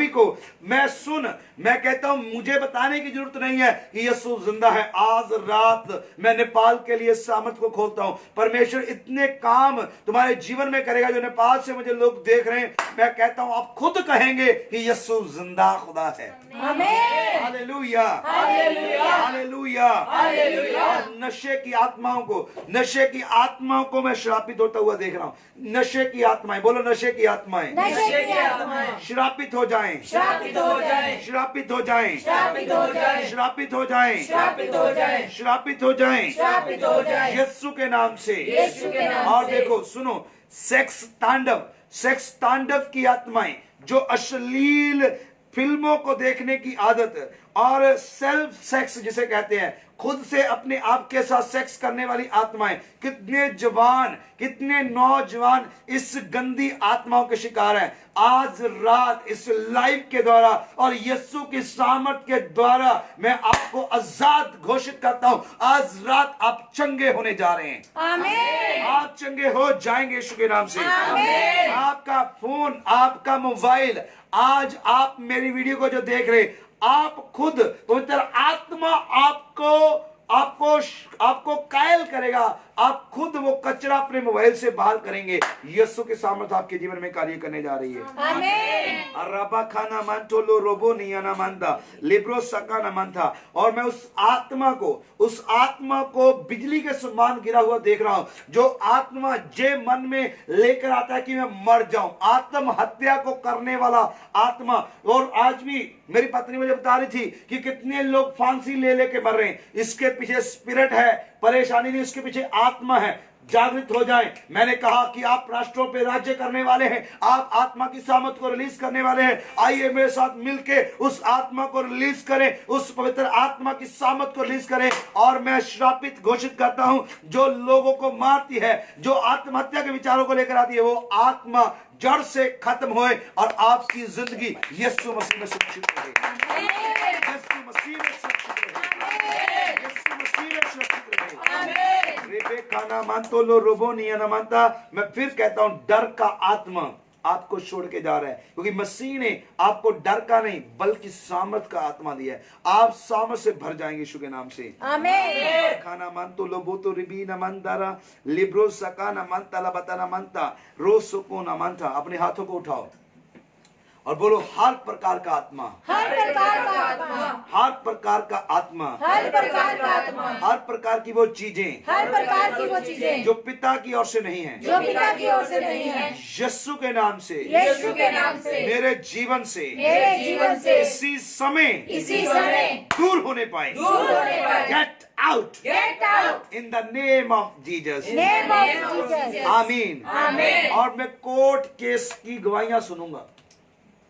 को मैं कहता हूं मुझे बताने की जरूरत नहीं है कि यीशु जिंदा है। आज रात मैं नेपाल के लिए सामर्थ्य को खोलता हूं। परमेश्वर इतने काम तुम्हारे जीवन में करेगा, जो नेपाल से मुझे लोग देख रहे हैं। मैं कहता हूं आप खुद कहेंगे कि यीशु जिंदा खुदा है। आमीन हालेलुया, हालेलुया, हालेलुया, हालेलुया। और नशे की आत्माओं को मैं श्रापित होता हुआ देख रहा हूं। नशे की आत्माएं, बोलो नशे की आत्माएं नशे की आत्माएं श्रापित हो जाएं, श्रापित हो जाएं, श्रापित हो जाएं, श्रापित हो जाएं, श्रापित हो जाएं, श्रापित हो जाएं, श्रापित हो जाएं, श्रापित हो जाएं, यीशु के नाम से। यीशु के नाम और से। देखो सुनो, सेक्स तांडव की आत्माएं, जो अश्लील फिल्मों को देखने की आदत और सेल्फ सेक्स जिसे कहते हैं, खुद से अपने आप के साथ सेक्स करने वाली आत्माएं, कितने नौजवान इस गंदी आत्माओं के शिकार हैं। आज रात इस लाइव के द्वारा और यीशु की सामर्थ के द्वारा मैं आपको आजाद घोषित करता हूं। आज रात आप चंगे होने जा रहे हैं। आमीन आप चंगे हो जाएंगे यीशु के नाम से। आमीन आपका फोन, आपका मोबाइल, आज आप मेरी वीडियो को जो देख रहे, आप खुद पवित्र आत्मा आपको कायल करेगा। आप खुद वो कचरा अपने मोबाइल से बाहर करेंगे। यीशु की सामर्थ्य आपके जीवन में कार्य करने जा रही है। आमीन अरबा खाना मानतो लो रोबो निया ना मानता, लिब्रो सका ना मानता। और मैं उस आत्मा को बिजली के समान गिरा हुआ देख रहा हूं। जो आत्मा जे मन में लेकर आता है कि मैं मर जाऊं, आत्महत्या को करने वाला आत्मा। और आज भी मेरी पत्नी मुझे बता रही थी कि कितने लोग फांसी ले लेके मर रहे हैं। इसके पीछे स्पिरिट है, परेशानी नहीं, इसके पीछे आत्मा है। जागृत हो जाएं। मैंने कहा कि आप राष्ट्रों पे राज्य करने वाले हैं, आप आत्मा की सामर्थ को रिलीज करने वाले हैं। आइए मेरे साथ मिलके उस आत्मा को रिलीज करें, उस पवित्र आत्मा की सामर्थ को रिलीज करें। और मैं श्रापित घोषित करता हूं, जो लोगों को मारती है, जो आत्महत्या के विचारों को लेकर आती है, वो आत्मा जड़ से खत्म होए और आपकी जिंदगी यीशु मसीह में सुरक्षित रहे। यीशु मसीह में सुरक्षित रहे। यीशु मसीह में सुरक्षित रहे। रेबेका ना मानतो लो रोबो निया ना मानता। मैं फिर कहता हूं, डर का आत्मा आपको छोड़ के जा रहा है, क्योंकि मसीह ने आपको डर का नहीं बल्कि सामर्थ का आत्मा दिया है। आप सामर्थ से भर जाएंगे यीशु के नाम से। आमीन। खाना मन तो लोबो तो रिबी न मनतारा लिब्रो सका न मनता लबता न मनता रोज सुको न मनता। अपने हाथों को उठाओ और बोलो, हर प्रकार का आत्मा, हर प्रकार का आत्मा, हर प्रकार का आत्मा, हर प्रकार का आत्मा, हर प्रकार की वो चीजें हर प्रकार की वो चीजें जो पिता की ओर से नहीं है, जो पिता की ओर से नहीं है, यीशु के नाम से, यीशु के नाम से मेरे जीवन से, मेरे जीवन से इसी समय दूर होने पाए। Get out get out in the name of Jesus. Name of Jesus. आमीन। आमीन। और मैं कोर्ट केस की गवाहियां सुनूंगा।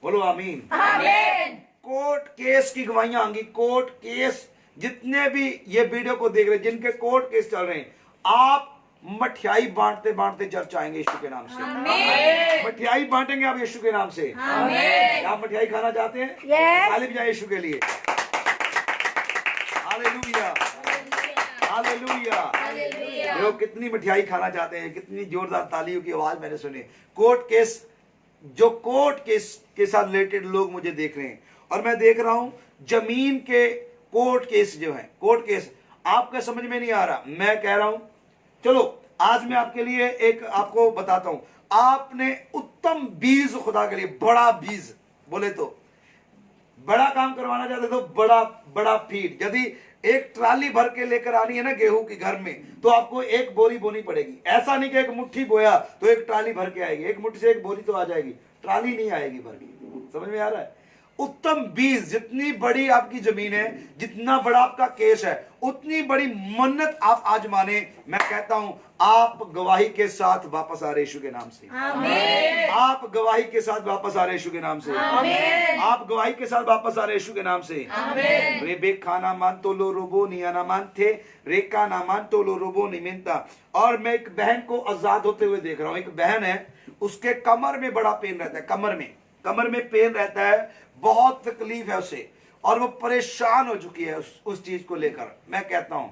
बोलो आमीन। आमीन। कोर्ट केस की गवाहियां आएंगी। कोर्ट केस, जितने भी ये वीडियो को देख रहे हैं जिनके कोर्ट केस चल रहे हैं, आप मठियाई बांटते बांटते चर्च आएंगे यीशु के नाम से। मठियाई बांटेंगे आप यीशु के नाम से। आप मठियाई खाना चाहते हैं? Yes. ताली बजाएं यीशु के लिए। Hallelujah, hallelujah. लोग कितनी मिठाई खाना चाहते हैं, कितनी जोरदार तालियों की आवाज मैंने सुनी। कोर्ट केस, जो कोर्ट केस के साथ रिलेटेड लोग मुझे देख रहे हैं, और मैं देख रहा हूं जमीन के कोर्ट केस जो है, कोर्ट केस आपका समझ में नहीं आ रहा। मैं कह रहा हूं चलो आज मैं आपके लिए एक आपको बताता हूं। आपने उत्तम बीज खुदा के लिए, बड़ा बीज बोले तो बड़ा काम करवाना चाहते तो बड़ा बड़ा फीड, यदि एक ट्राली भर के लेकर आनी है ना गेहूं की घर में, तो आपको एक बोरी बोनी पड़ेगी। ऐसा नहीं कि एक मुट्ठी बोया तो एक ट्राली भर के आएगी। एक मुट्ठी से एक बोरी तो आ जाएगी, ट्राली नहीं आएगी भर के। समझ में आ रहा है? उत्तम बीज, जितनी बड़ी आपकी जमीन है, जितना बड़ा आपका केस है, उतनी बड़ी मन्नत आप आज माने। मैं कहता हूं आप गवाही के साथ वापस आ रहे यीशु के नाम से। आमीन। आप गवाही के साथ वापस आ रहे यीशु के नाम से। आमीन। आप गवाही के साथ वापस आ रहे यीशु के नाम से। आमीन। रेबेका ना मान तो लो रोबो नियाना मानते, रेका ना मान तो लो रोबो निमिनता। और मैं एक बहन को आजाद होते हुए देख रहा हूं। एक बहन है, उसके कमर में बड़ा पेन रहता है, कमर में पेन रहता है, बहुत तकलीफ है उसे, और वो परेशान हो चुकी है उस चीज को लेकर। मैं कहता हूं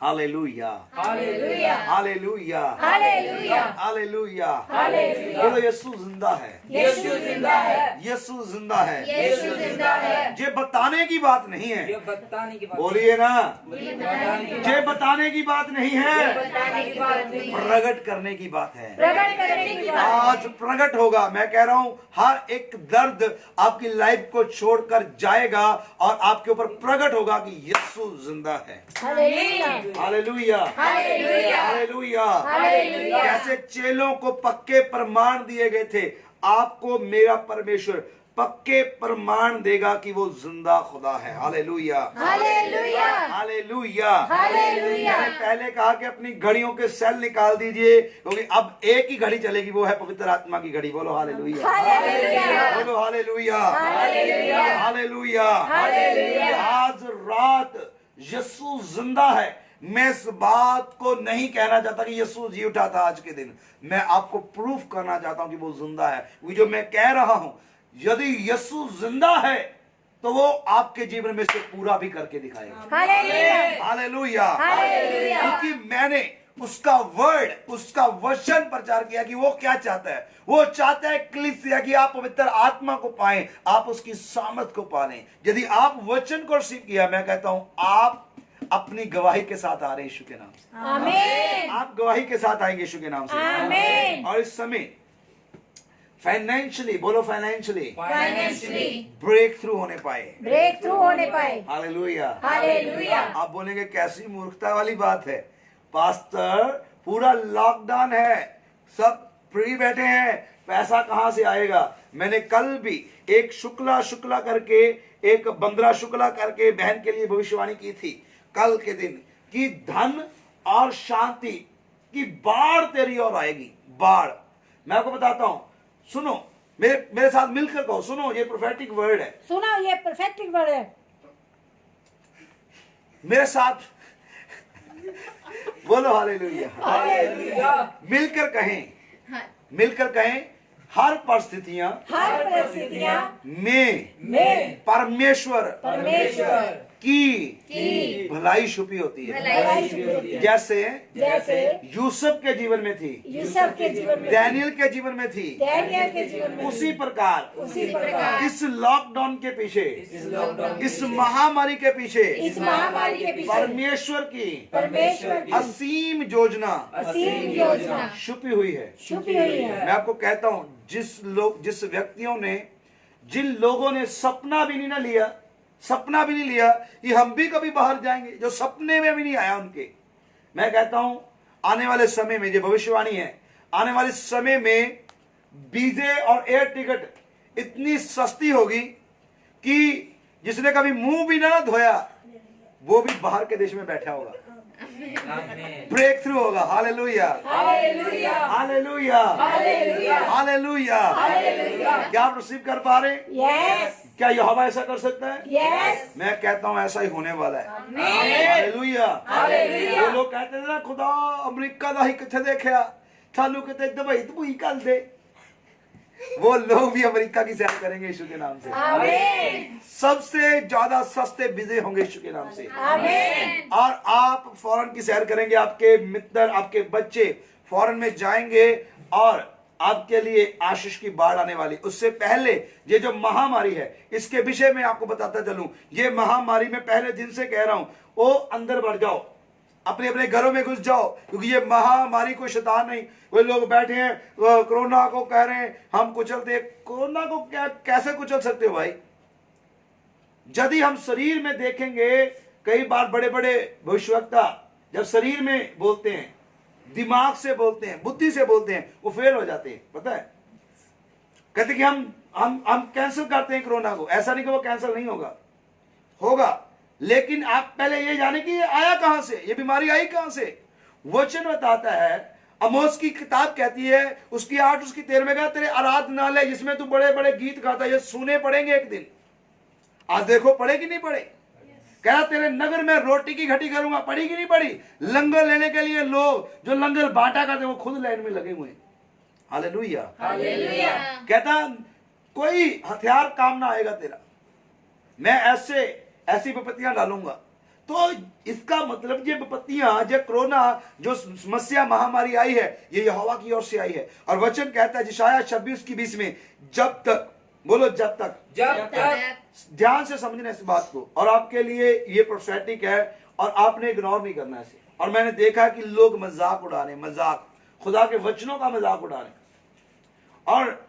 hallelujah, hallelujah, hallelujah, hallelujah, hallelujah. Hallelujah. बोलो यीशु जिंदा है, यीशु जिंदा है, यीशु जिंदा है। यीशु जिंदा है। ये बताने की बात नहीं है, ये बताने की बात, बोलिए ना, बताने की ये बताने की बात नहीं है, बताने की बात नहीं, प्रकट करने की बात है। प्रकट करने की बात। आज प्रकट होगा। मैं कह रहा हूं हर एक दर्द आपकी लाइफ को छोड़कर जाएगा और आपके ऊपर प्रकट होगा कि यीशु जिंदा है। Hallelujah, hallelujah, hallelujah, hallelujah. Hallelujah. कैसे चेलों को पक्के प्रमाण दिए गए थे, आपको मेरा परमेश्वर पक्के प्रमाण देगा कि वो जिंदा खुदा है। Hallelujah, hallelujah, hallelujah. हालेलुया। मैंने पहले कहा कि अपनी घड़ियों के सेल निकाल दीजिए, क्योंकि अब एक ही घड़ी चलेगी, वो है पवित्र आत्मा की घड़ी। बोलो हालेलुया, हालेलुया, बोलो हालेलुया, हालेलुया, हालेलुया। हालेलुया। आज रात यीशु जिंदा है। मैं इस बात को नहीं कहना चाहता कि यीशु जी उठा था आज के दिन, मैं आपको प्रूफ करना चाहता हूं कि वो जिंदा है। वो जो मैं कह रहा हूं, यदि यीशु जिंदा है तो वो आपके जीवन में से पूरा भी करके दिखाएगा। Hallelujah, hallelujah, hallelujah. क्योंकि मैंने उसका वर्ड, उसका वचन प्रचार किया कि वो क्या चाहता है। वो चाहता है कलीसिया कि आप पवित्र आत्मा को पाएं, आप उसकी सामर्थ को पालें। यदि आप वचन को रिसीव किया, मैं कहता हूं आप अपनी गवाही के साथ आ रहे यीशु के नाम से। आमीन, आप गवाही के साथ आएंगे यीशु के नाम से। आमीन। और इस समय फाइनेंशियली, बोलो फाइनेंशियली फाइनेंशियली ब्रेक थ्रू होने पाए। ब्रेक थ्रू होने पाए। Hallelujah, hallelujah. आप बोलेंगे कैसी मूर्खता वाली बात है पास्टर, पूरा लॉकडाउन है, सब फ्री बैठे हैं, पैसा कहां से आएगा। मैंने कल भी एक शुक्ला करके, एक बंदरा शुक्ला करके बहन के लिए भविष्यवाणी की थी कल के दिन, कि धन और शांति की बाढ़ तेरी ओर आएगी। बाढ़, मैं आपको बताता हूं, सुनो, मेरे साथ मिलकर कहो, सुनो, ये प्रोफेटिक वर्ड है। सुनो, ये परफेक्ट वर्ड है। मेरे साथ बोलो हालेलुया, हालेलुया, मिलकर कहें, मिलकर कहें, हर परिस्थितियां हर परिस्थितियां में में परमेश्वर परमेश्वर की भलाई छुपी होती है, भलाई छुपी होती है। जैसे जैसे यूसुफ के जीवन में थी, यूसुफ के जीवन में, डैनियल के जीवन में थी, डैनियल के जीवन में, उसी प्रकार उसी प्रकार इस लॉकडाउन के पीछे, इस महामारी के पीछे इस महामारी के पीछे परमेश्वर की परमेश्वर की असीम योजना असीम योजना छुपी हुई है। छुपी हुई है। मैं आपको कहता हूं, जिस व्यक्तियों ने, जिन लोगों ने सपना भी नहीं लिया कि हम भी कभी बाहर जाएंगे, जो सपने में भी नहीं आया उनके, मैं कहता हूं आने वाले समय में, जो भविष्यवाणी है, आने वाले समय में वीजे और एयर टिकट इतनी सस्ती होगी कि जिसने कभी मुंह भी ना धोया वो भी बाहर के देश में बैठा होगा। ब्रेक थ्रू होगा। Hallelujah, hallelujah, hallelujah, hallelujah, hallelujah. क्या आप रिसीव कर पा रहे हैं? यस, क्या यहोवा ऐसा कर सकता है? यस, मैं कहता हूं ऐसा ही होने वाला है। Hallelujah, hallelujah. वो लोग कहते थे ना, खुदा अमेरिका का ही किथे देखा, थानू किते दुबई दुबई कर दे। वो लोग भी अमेरिका की सैर करेंगे यीशु के नाम से। आमीन, सबसे ज्यादा सस्ते वीजे होंगे यीशु के नाम से। आमीन, और आप फॉरेन की सैर करेंगे, आपके मित्र, आपके बच्चे फॉरेन में जाएंगे और आपके लिए आशीष की बाढ़ आने वाली। उससे पहले ये जो महामारी है, इसके विषय में आपको बताता चलूं, ये महामारी में पहले दिन से कह रहा हूं, वो अंदर बढ़ जाओ, अपने अपने घरों में घुस जाओ, क्योंकि ये महामारी कोई शैतान नहीं। वे लोग बैठे हैं कोरोना को कह रहे हैं हम कुचलते। कोरोना को क्या कैसे कुचल सकते हो भाई? यदि हम शरीर में देखेंगे, कई बार बड़े बड़े भविष्यवक्ता जब शरीर में बोलते हैं, दिमाग से बोलते हैं, बुद्धि से बोलते हैं, वो फेल हो जाते हैं। पता है, कहते कि हम कैंसिल करते हैं कोरोना को। ऐसा नहीं कि वो कैंसिल नहीं होगा, लेकिन आप पहले ये जाने कि ये आया कहां से, ये बीमारी आई कहां से। वचन बताता है, अमोस की किताब कहती है उसकी 8 उसकी 13 में, कहा तेरे आराधनालय जिसमें तू बड़े बड़े गीत गाता है, ये सुने पड़ेंगे एक दिन। आज देखो पड़े कि नहीं पड़े। कह रहा तेरे नगर में रोटी की घटी करूंगा, पड़ी कि नहीं पड़ी। लंगर लेने के लिए लोग जो लंगर बांटा करते वो खुद लाइन में लगे हुए हैं। Hallelujah, hallelujah. कहता कोई हथियार काम ना आएगा तेरा, मैं ऐसी विपत्तियां डालूंगा। तो इसका मतलब ये विपत्तियां, जो कोरोना, जो समस्या महामारी आई है, ये यहोवा की ओर से आई है। और वचन कहता है यशायाह 26:20 में, जब तक, बोलो जब तक, ध्यान से समझना इस बात को। और आपके लिए ये प्रोफेटिक है और आपने इग्नोर नहीं करना इसे। और मैंने देखा कि लोग मजाक उड़ा रहे, मजाक, खुदा के वचनों का मजाक उड़ा रहे। और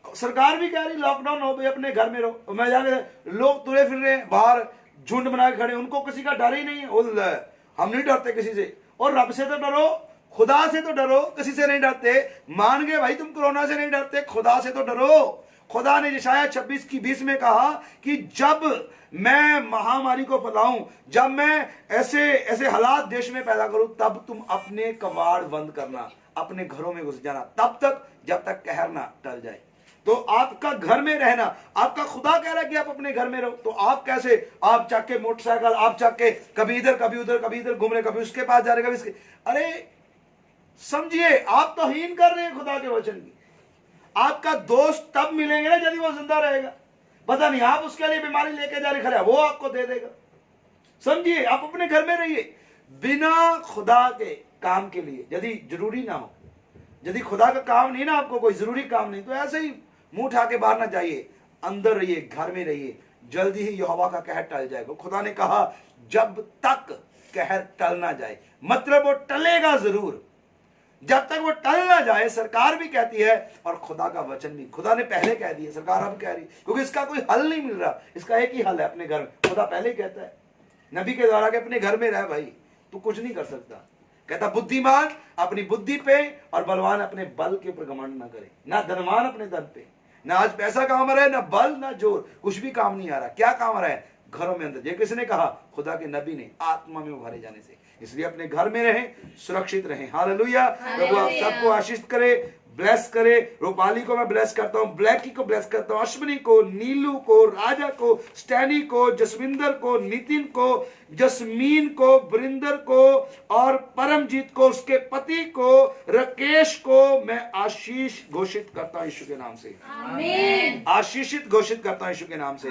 सरकार भी कह रही लॉकडाउन हो भाई, अपने घर में रहो। मैं जाके लोग तुरे फिर रहे हैं बाहर, झुंड बना के खड़े, उनको किसी का डर ही नहीं है। हम नहीं डरते किसी से। और रब से तो डरो, खुदा से तो डरो, किसी से नहीं डरते। मान गए भाई तुम कोरोना से नहीं डरते, खुदा से तो डरो। खुदा ने यशायाह 26:20 में कहा कि जब मैं महामारी को फैलाऊं, जब मैं ऐसे हालात देश में पैदा करूं, तब तुम अपने कबाड़ बंद करना, अपने घरों में घुस जाना, तब तक जब तक कहर ना टल जाए। तो आपका घर में रहना, आपका खुदा कह रहा है कि आप अपने घर में रहो। तो आप कैसे, आप चक के मोटरसाइकिल, आप चक के कभी इधर कभी उधर, कभी इधर घूम रहे, कभी उसके पास जा रहे, कभी इसके, अरे समझिए आप तो हीन कर रहे हैं खुदा के वचन की। आपका दोस्त तब मिलेंगे ना यदि वो जिंदा रहेगा। पता नहीं आप उसके लिए बीमारी लेके जा रहे, खड़े वो आपको दे देगा। समझिए, आप अपने घर में रहिए बिना खुदा के काम के लिए, यदि जरूरी ना हो, यदि खुदा का काम नहीं ना, आपको कोई जरूरी काम नहीं, तो ऐसे ही मुंह उठा के बाहर ना जाइए, अंदर रहिए, घर में रहिए। जल्दी ही यहोवा का कहर टल जाएगा। खुदा ने कहा जब तक कहर टल ना जाए, मतलब वो टलेगा जरूर, जब तक वो टल ना जाए। सरकार भी कहती है और खुदा का वचन भी, खुदा ने पहले कह दिया, सरकार अब कह रही, क्योंकि इसका कोई हल नहीं मिल रहा। इसका एक ही हल है, अपने घर में। खुदा पहले ही कहता है नबी के द्वारा कि अपने घर में रह भाई, तू कुछ नहीं कर सकता। कहता बुद्धिमान अपनी बुद्धि पे और बलवान अपने बल के ऊपर घमंड ना करे। ना धनवान अपने धन पे, ना आज पैसा काम आ रहा है, ना बल, ना जोर, कुछ भी काम नहीं आ रहा। क्या काम आ रहा है? घरों में अंदर। ये किसने कहा? खुदा के नबी ने, आत्मा में उभारे जाने से। इसलिए अपने घर में रहें, सुरक्षित रहें। हालेलुया। प्रभु आप सबको आशीष करे, ब्लेस करे। रूपाली को मैं ब्लेस करता हूँ, ब्लैकी को ब्लेस करता हूँ, अश्विनी को, नीलू को, राजा को, स्टैनी को, जसविंदर को, नितिन को, जस्मीन को, बरिंदर को और परमजीत को, उसके पति को, राकेश को मैं आशीष घोषित करता हूं यीशु के नाम से। आमीन। आशीषित घोषित करता हूं यीशु के नाम से।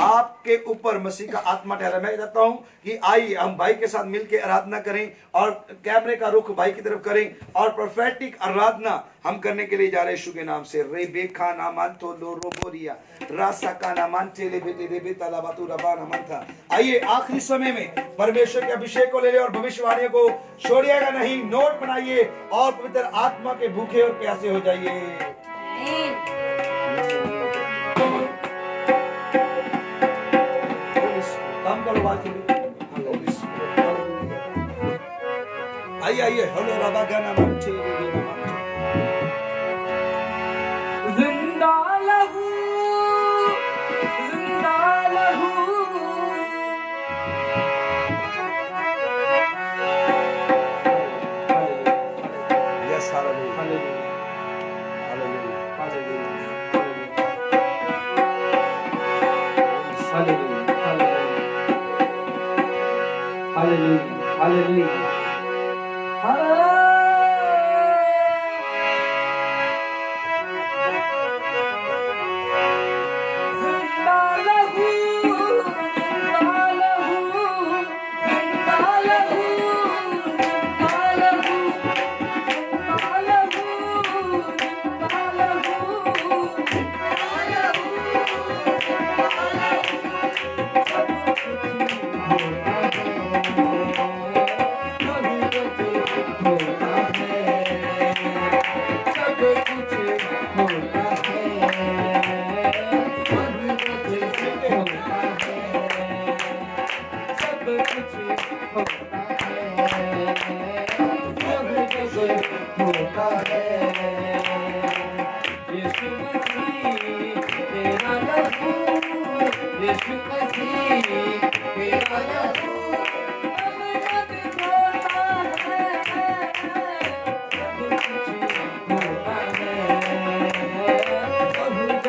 आपके ऊपर मसीह का आत्मा ठहरा। मैं कहता हूं कि आइए हम भाई के साथ मिलकर आराधना करें और कैमरे का रुख भाई की तरफ करें और प्रोफेटिक आराधना हम करने के लिए जा रहे हैं यीशु के नाम से। रेबेका नामांतो लोरोबोरिया रासाका नामांते लेबेते लेबेता लाबातु रबा नामंता। आइए आखिरी समय में परमेश्वर के अभिषेक को ले ले और भविष्यवाणियों को छोड़िएगा नहीं, नोट बनाइए और पवित्र आत्मा के भूखे और प्यासे हो जाइए। काम करो बात करो। आइए आइए हेलो रबा का नामांते लेबे नामांते। जिंदा लहू, जिंदा लहू। Yes, hallelujah. Hallelujah, Hallelujah. Hallelujah, hallelujah, hallelujah, hallelujah, hallelujah. जिंदा लहू, जिंदा लहू, जिंदा लहू, जिंदा लहू, जिंदा लहू, जिंदा लहू, सब कुछ होता है, सब कुछ होता है, सब कुछ होता है, सब कुछ होता है। यीशु मसीह तेरा लहू, यीशु मसीह तेरा लहू अमृत होता है, सब कुछ होता है, सब कुछ होता है, सब कुछ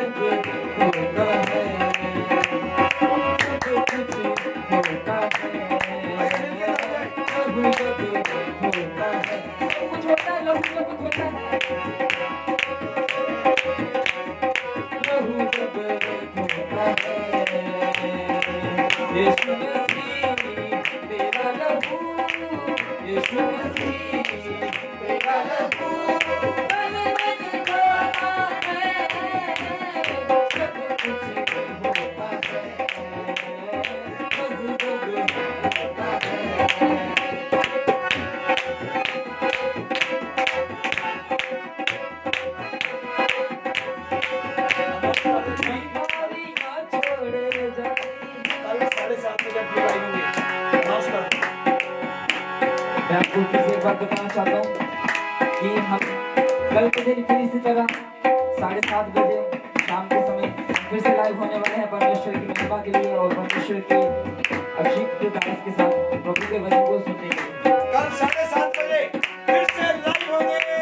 होता है, सब कुछ होता है, सब कुछ होता है, लहू सब कुछ होता है, लहू सब होता है। यीशु मसीह तेरा लहू, यीशु मसीह तेरा लहू मन मन होता है, सब कुछ होता है, सब कुछ होता है। बीमारी ना छोड़े जाती है। कल 7:30 बजे फिर आएंगे। नमस्कार। मैं आपको फिर से एक बात बताना चाहता हूँ कि हम कल के दिन फिर इसी तरह 7:30 बजे शाम के समय फिर से लाइव होने वाले हैं परमेश्वर की महिमा के लिए और परमेश्वर के अभिषेक के दास के साथ प्रभु के वचन को सुनने के लिए। कल 7:30 बजे फिर से लाइव होंगे।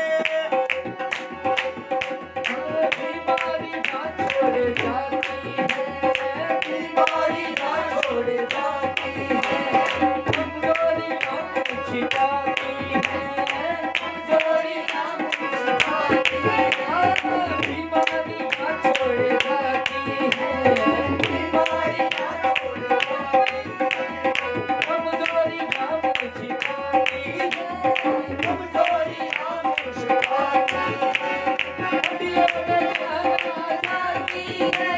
बीमारी ना छोड़े जाती है, बीमारी ना छोड़े जाती है, कमजोरी ना कुछ पाती है, कमजोरी ना कुछ पाती है, बीमारी ना छोड़े जाती है, बीमारी ना छोड़े जाती है, कमजोरी ना कुछ पाती है, कमजोरी ना कुछ पाती है। हड्डियों में जान आ जाती है,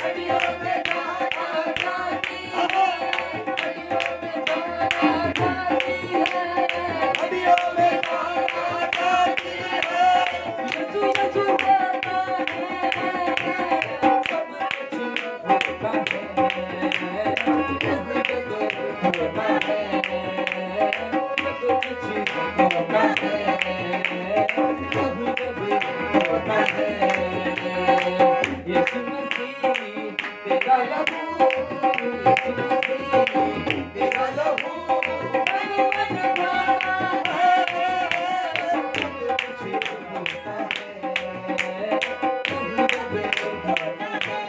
हड्डियों में जान आ जाती है, हड्डियों में जान आ जाती है, हड्डियों में जान आ जाती है। यीशु यीशु कहता है, सब कुछ होता है, सब कुछ होता है, सब कुछ होता है, सब कुछ होता है। यीशु मसीह तेरा लहू, यीशु मसीह तेरा लहू मन मन भाता है, सब कुछ होता है, सब कुछ होता है।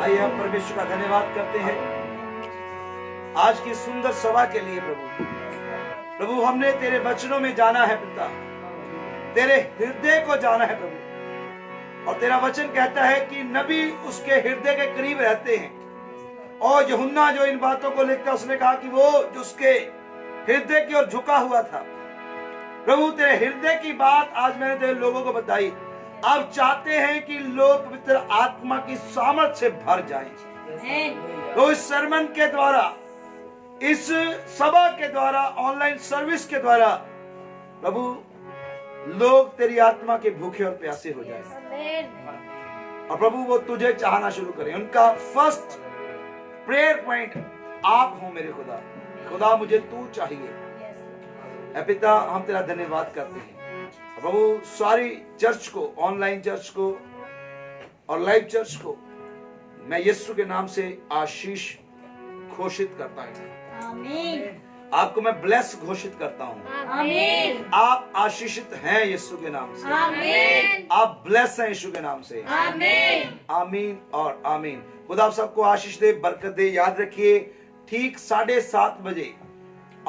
आइए हम परमेश्वर का धन्यवाद करते हैं आज की सुंदर सभा के लिए। प्रभु हमने तेरे वचनों में जाना है पिता, तेरे हृदय को जाना है प्रभु। और तेरा वचन कहता है कि नबी उसके हृदय के करीब रहते हैं। और यूहन्ना जो इन बातों को लिखता है उसने कहा कि वो जो उसके हृदय की ओर झुका हुआ था। प्रभु तेरे हृदय की बात आज मैंने तेरे लोगों को बताई। अब चाहते हैं कि लोग पवित्र आत्मा की सामर्थ से भर जाएं। तो इस सरमन के द्वारा, इस सभा के द्वारा, ऑनलाइन सर्विस के द्वारा प्रभु लोग तेरी आत्मा के भूखे और प्यासे हो जाएं। और प्रभु वो तुझे चाहना शुरू करें। उनका फर्स्ट प्रेयर पॉइंट आप हो मेरे खुदा। खुदा मुझे तू चाहिए। ऐ पिता हम तेरा धन्यवाद करते हैं प्रभु। सारी चर्च को, ऑनलाइन चर्च को और लाइव चर्च को मैं यीशु के नाम से आशीष घोषित करता हूँ। आमीन। आपको मैं ब्लेस घोषित करता हूँ। आमीन। आप आशीषित हैं यीशु के नाम से। आमीन। आप ब्लेस हैं यीशु के नाम से। आमीन। आमीन और आमीन। खुदा आप सबको आशीष दे, बरकत दे। याद रखिए ठीक 7:30 बजे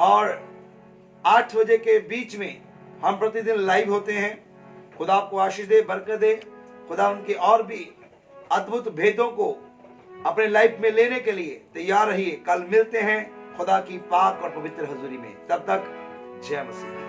और 8 बजे के बीच में हम प्रतिदिन लाइव होते हैं। खुदा आपको आशीष दे, बरकत दे। खुदा उनके और भी अद्भुत भेदों को अपने लाइफ में लेने के लिए तैयार रहिए। कल मिलते हैं खुदा की पाक और पवित्र हजूरी में। तब तक जय मसीह।